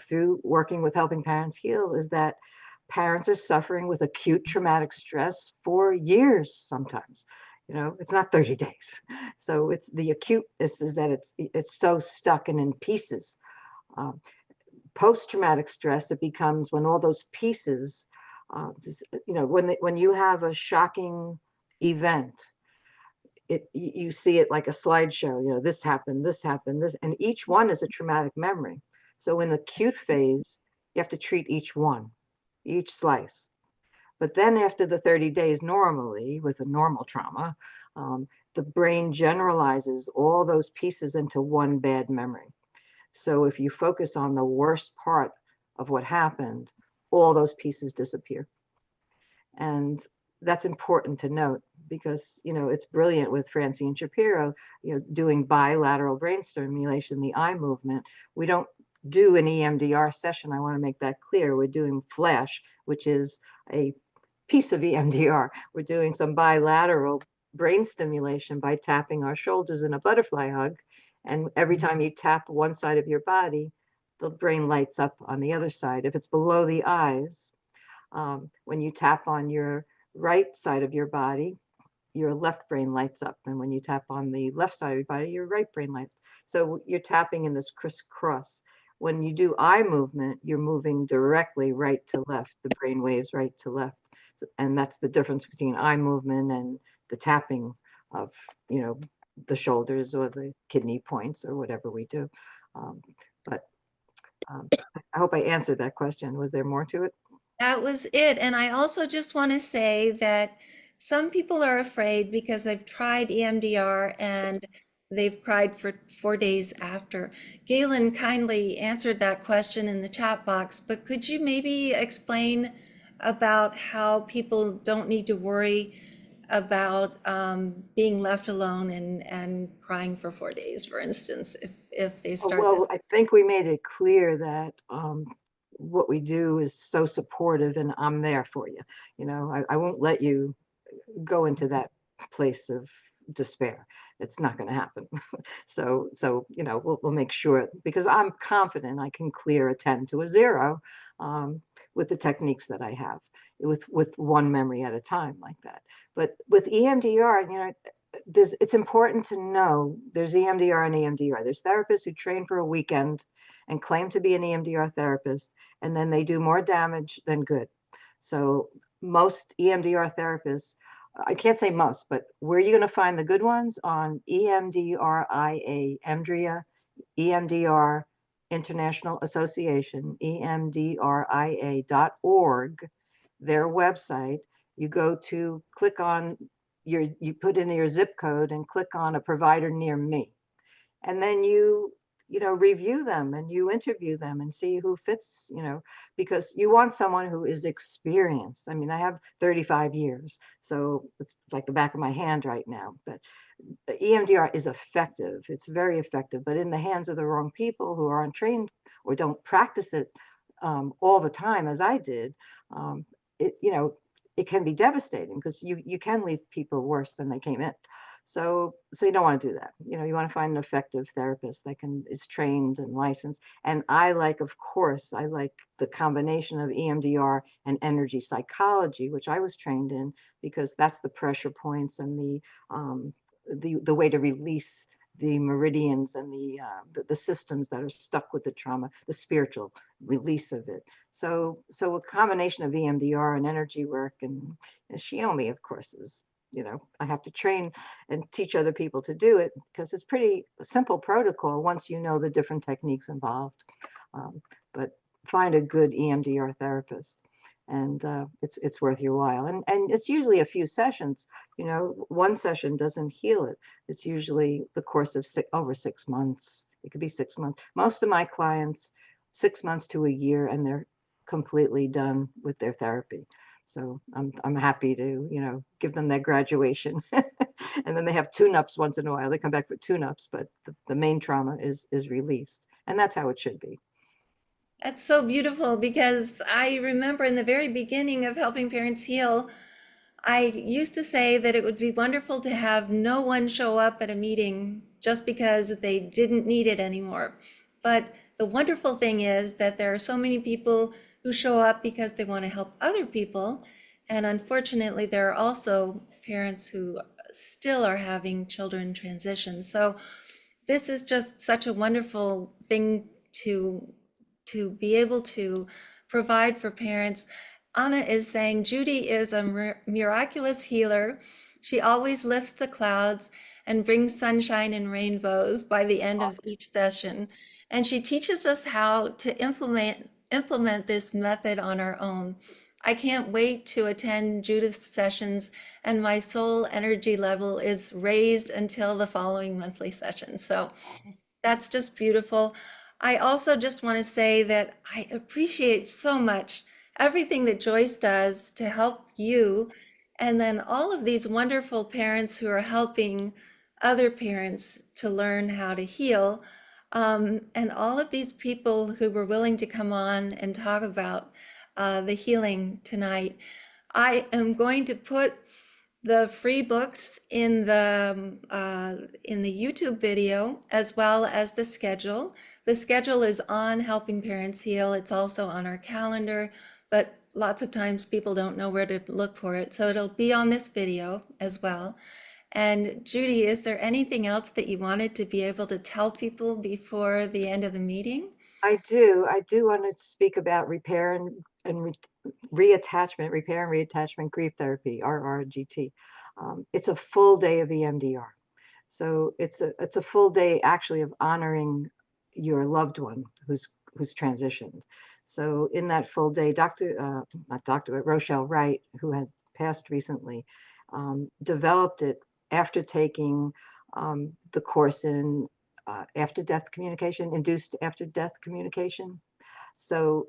through working with Helping Parents Heal, is that parents are suffering with acute traumatic stress for years sometimes. It's not 30 days. So it's the acuteness is that it's so stuck and in pieces. Post-traumatic stress, it becomes when all those pieces, when you have a shocking event, you see it like a slideshow. This happened, this, and each one is a traumatic memory. So in the acute phase, you have to treat each slice. But then after the 30 days, normally with a normal trauma, the brain generalizes all those pieces into one bad memory. So if you focus on the worst part of what happened, all those pieces disappear. And that's important to note because, you know, it's brilliant with Francine Shapiro, you know, doing bilateral brain stimulation, the eye movement. We don't do an EMDR session. I want to make that clear. We're doing flash, which is a piece of EMDR. We're doing some bilateral brain stimulation by tapping our shoulders in a butterfly hug. And every time you tap one side of your body, the brain lights up on the other side. If it's below the eyes, when you tap on your right side of your body, your left brain lights up. And when you tap on the left side of your body, your right brain lights. So you're tapping in this crisscross. When you do eye movement, you're moving directly right to left, the brain waves right to left. And that's the difference between eye movement and the tapping of, you know, the shoulders or the kidney points or whatever we do. I hope I answered that question. Was there more to it? That was it. And I also just want to say that some people are afraid because they've tried EMDR and they've cried for 4 days after. Galen kindly answered that question in the chat box, but could you maybe explain about how people don't need to worry about being left alone and crying for 4 days, for instance, if they start this? Well, I think we made it clear that what we do is so supportive and I'm there for you. You know, I won't let you go into that place of despair. It's not going to happen. So, you know, we'll make sure, because I'm confident I can clear a 10 to a 0 with the techniques that I have, with one memory at a time like that. But with EMDR, you know, it's important to know there's EMDR and EMDR. There's therapists who train for a weekend and claim to be an EMDR therapist, and then they do more damage than good. So most EMDR therapists, I can't say most, but where you're going to find the good ones on EMDRIA, EMDR International Association, EMDRIA.org, their website. You go to click on you put in your zip code and click on a provider near me. And then you know, review them and you interview them and see who fits, you know, because you want someone who is experienced. I mean, I have 35 years, so it's like the back of my hand right now, but the EMDR is effective. It's very effective, but in the hands of the wrong people who are untrained or don't practice it all the time, as I did, you know, it can be devastating because you can leave people worse than they came in. So you don't want to do that. You know, you want to find an effective therapist that is trained and licensed. And of course, I like the combination of EMDR and energy psychology, which I was trained in, because that's the pressure points and the way to release the meridians and the systems that are stuck with the trauma, the spiritual release of it. So a combination of EMDR and energy work and Shiome, of course, is, you know, I have to train and teach other people to do it because it's pretty simple protocol once you know the different techniques involved. But find a good EMDR therapist, and it's worth your while. And it's usually a few sessions. You know, one session doesn't heal it. It's usually the course of over 6 months. It could be 6 months. Most of my clients, 6 months to a year, and they're completely done with their therapy. So I'm happy to, you know, give them their graduation. And then they have tune-ups once in a while. They come back for tune-ups, but the main trauma is released. And that's how it should be. That's so beautiful, because I remember in the very beginning of Helping Parents Heal, I used to say that it would be wonderful to have no one show up at a meeting just because they didn't need it anymore. But the wonderful thing is that there are so many people who show up because they want to help other people. And unfortunately, there are also parents who still are having children transition. So this is just such a wonderful thing to be able to provide for parents. Anna is saying Judy is a miraculous healer. She always lifts the clouds and brings sunshine and rainbows by the end of each session. And she teaches us how to implement this method on our own. I can't wait to attend Judith's sessions, and my soul energy level is raised until the following monthly session. So that's just beautiful. I also just want to say that I appreciate so much everything that Joyce does to help you, and then all of these wonderful parents who are helping other parents to learn how to heal, and all of these people who were willing to come on and talk about the healing tonight. I am going to put the free books in the YouTube video, as well as the schedule. The schedule is on Helping Parents Heal. It's also on our calendar, but lots of times people don't know where to look for it. So it'll be on this video as well. And Judy, is there anything else that you wanted to be able to tell people before the end of the meeting? I do want to speak about repair and reattachment, repair and reattachment grief therapy, RRGT. It's a full day of EMDR. So it's a full day actually of honoring your loved one who's transitioned. So in that full day, Rochelle Wright, who has passed recently, developed it after taking the course in after-death communication, induced after-death communication. So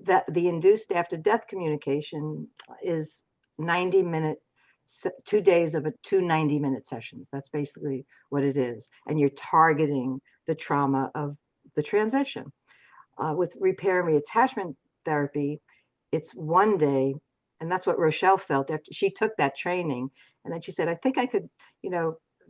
that the induced after-death communication is 90-minute, 2 days of 2 90-minute sessions. That's basically what it is. And you're targeting the trauma of the transition. With repair and reattachment therapy, it's 1 day. And that's what Rochelle felt after she took that training. And then she said, I think I could,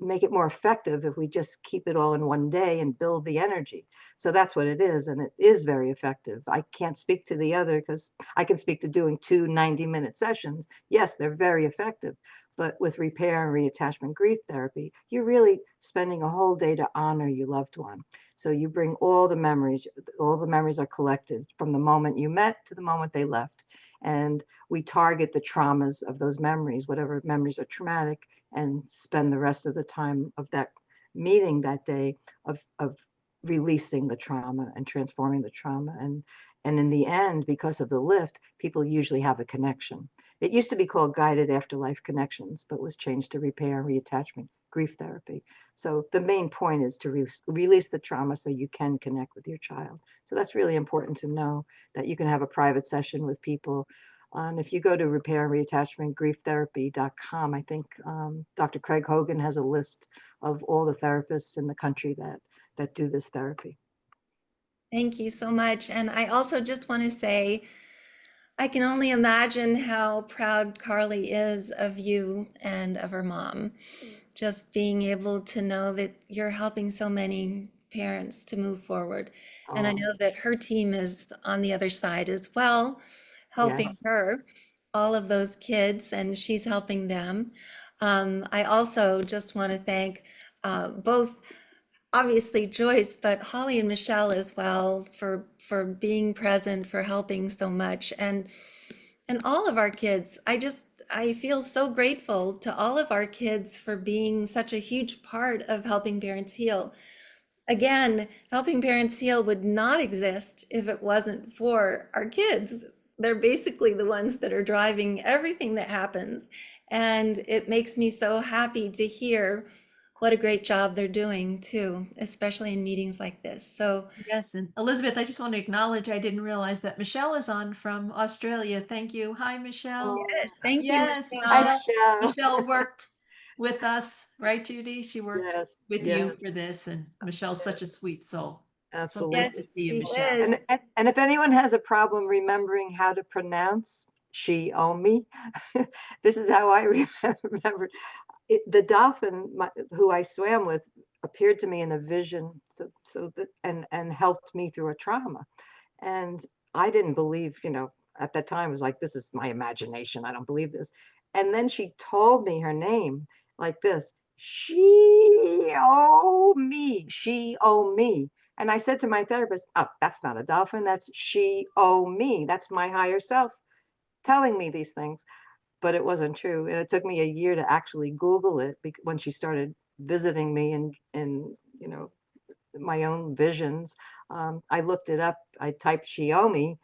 make it more effective if we just keep it all in 1 day and build the energy. So that's what it is. And it is very effective. I can't speak to the other because I can speak to doing 2 90-minute sessions. Yes, they're very effective. But with repair and reattachment grief therapy, you're really spending a whole day to honor your loved one. So you bring all the memories are collected from the moment you met to the moment they left. And we target the traumas of those memories, whatever memories are traumatic, and spend the rest of the time of that meeting that day of releasing the trauma and transforming the trauma. And in the end, because of the lift, people usually have a connection. It used to be called guided afterlife connections, but was changed to repair and reattachment grief therapy. So the main point is to release the trauma so you can connect with your child. So that's really important to know, that you can have a private session with people. And if you go to repair and reattachment grief therapy.com, I think Dr. Craig Hogan has a list of all the therapists in the country that do this therapy. Thank you so much. And I also just want to say, I can only imagine how proud Carly is of you and of her mom. Just being able to know that you're helping so many parents to move forward. And I know that her team is on the other side as well, helping Yes. her, all of those kids, and she's helping them. I also just want to thank both, obviously Joyce, but Holly and Michelle as well for being present, for helping so much, and all of our kids. I feel so grateful to all of our kids for being such a huge part of Helping Parents Heal. Again, Helping Parents Heal would not exist if it wasn't for our kids. They're basically the ones that are driving everything that happens. And it makes me so happy to hear what a great job they're doing too, especially in meetings like this. So yes, and Elizabeth, I just want to acknowledge, I didn't realize that Michelle is on from Australia. Thank you. Hi, Michelle. yes, thank you, Yes, Michelle. Michelle. Michelle worked with us, right, Judy? She worked Yes, with yes. you for this, and Michelle's such a sweet soul. So Absolutely. great to see you, She Michelle. is. And if anyone has a problem remembering how to pronounce Shiome, this is how I remembered. The dolphin who I swam with appeared to me in a vision, and helped me through a trauma. And I didn't believe, at that time, I was like, this is my imagination. I don't believe this. And then she told me her name like this, Shiome. And I said to my therapist, oh, that's not a dolphin. That's Shiome. That's my higher self telling me these things. But it wasn't true. And it took me a year to actually Google it when she started visiting me in my own visions. I looked it up. I typed Shiome,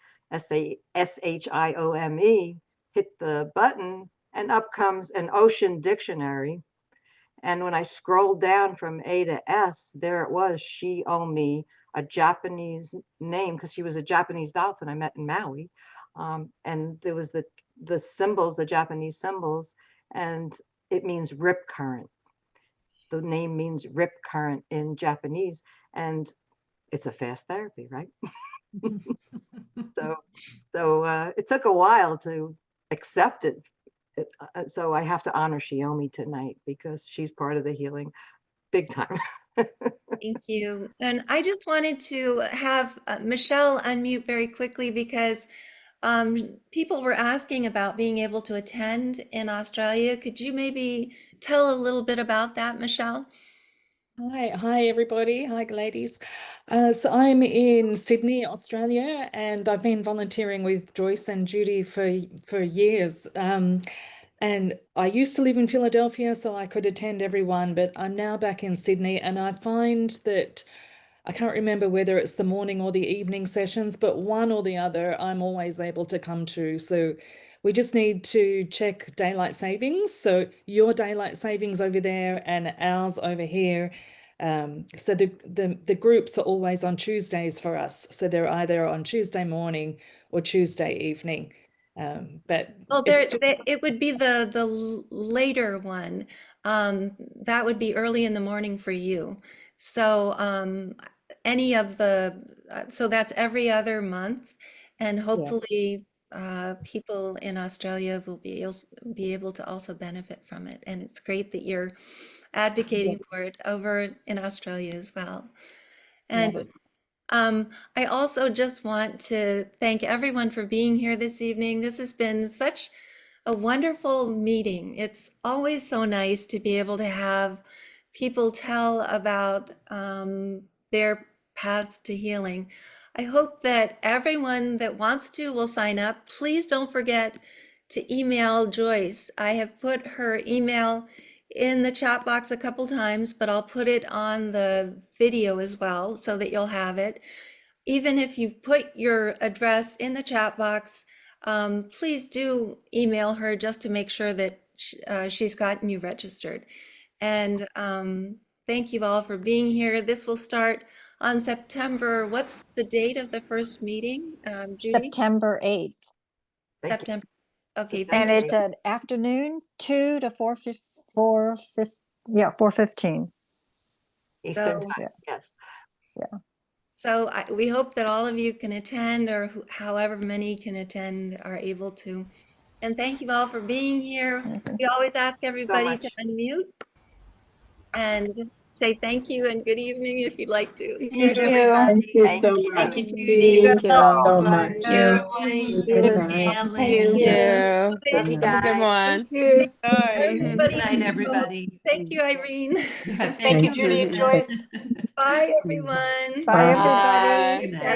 Shiome, hit the button, and up comes an ocean dictionary. And when I scrolled down from A to S, there it was, Shiome, a Japanese name, because she was a Japanese dolphin I met in Maui. And there was the symbols, the Japanese symbols, and it means rip current. The name means rip current in Japanese, and it's a fast therapy, right? So it took a while to accept it. So I have to honor Shiome tonight because she's part of the healing big time. Thank you. And I just wanted to have Michelle unmute very quickly because people were asking about being able to attend in Australia. Could you maybe tell a little bit about that, Michelle? Hi everybody. Hi ladies. So I'm in Sydney, Australia, and I've been volunteering with Joyce and Judy for years. And I used to live in Philadelphia, so I could attend everyone, but I'm now back in Sydney, and I find that I can't remember whether it's the morning or the evening sessions, but one or the other, I'm always able to come to. So we just need to check daylight savings. So your daylight savings over there and ours over here. So the groups are always on Tuesdays for us. So they're either on Tuesday morning or Tuesday evening. But Well, it's it would be the later one. That would be early in the morning for you. So any of so that's every other month, and hopefully people in Australia will be able to also benefit from it. And it's great that you're advocating for it over in Australia as well. And I also just want to thank everyone for being here this evening. This has been such a wonderful meeting. It's always so nice to be able to have people tell about their paths to healing. I hope that everyone that wants to will sign up. Please don't forget to email Joyce. I have put her email in the chat box a couple times, but I'll put it on the video as well so that you'll have it. Even if you've put your address in the chat box, please do email her just to make sure that she's gotten you registered. And thank you all for being here. This will start on September. What's the date of the first meeting, Judy? September 8th. September. Okay, And thank it's you. an afternoon, 2 to 4:15 Eastern So, time, yes. Yeah. So we hope that all of you can attend, or however many can attend are able to. And thank you all for being here. We always ask everybody to unmute and say thank you and good evening if you'd like to. Thank you so much. Thank you, Judy. Judy. Thank you so much. Thank you. Thank you. Have a good one. Good Everybody. night, everybody. Thank you, Irene. Thank you, Judy and Joyce. Bye, everyone. Bye, everybody. Good night.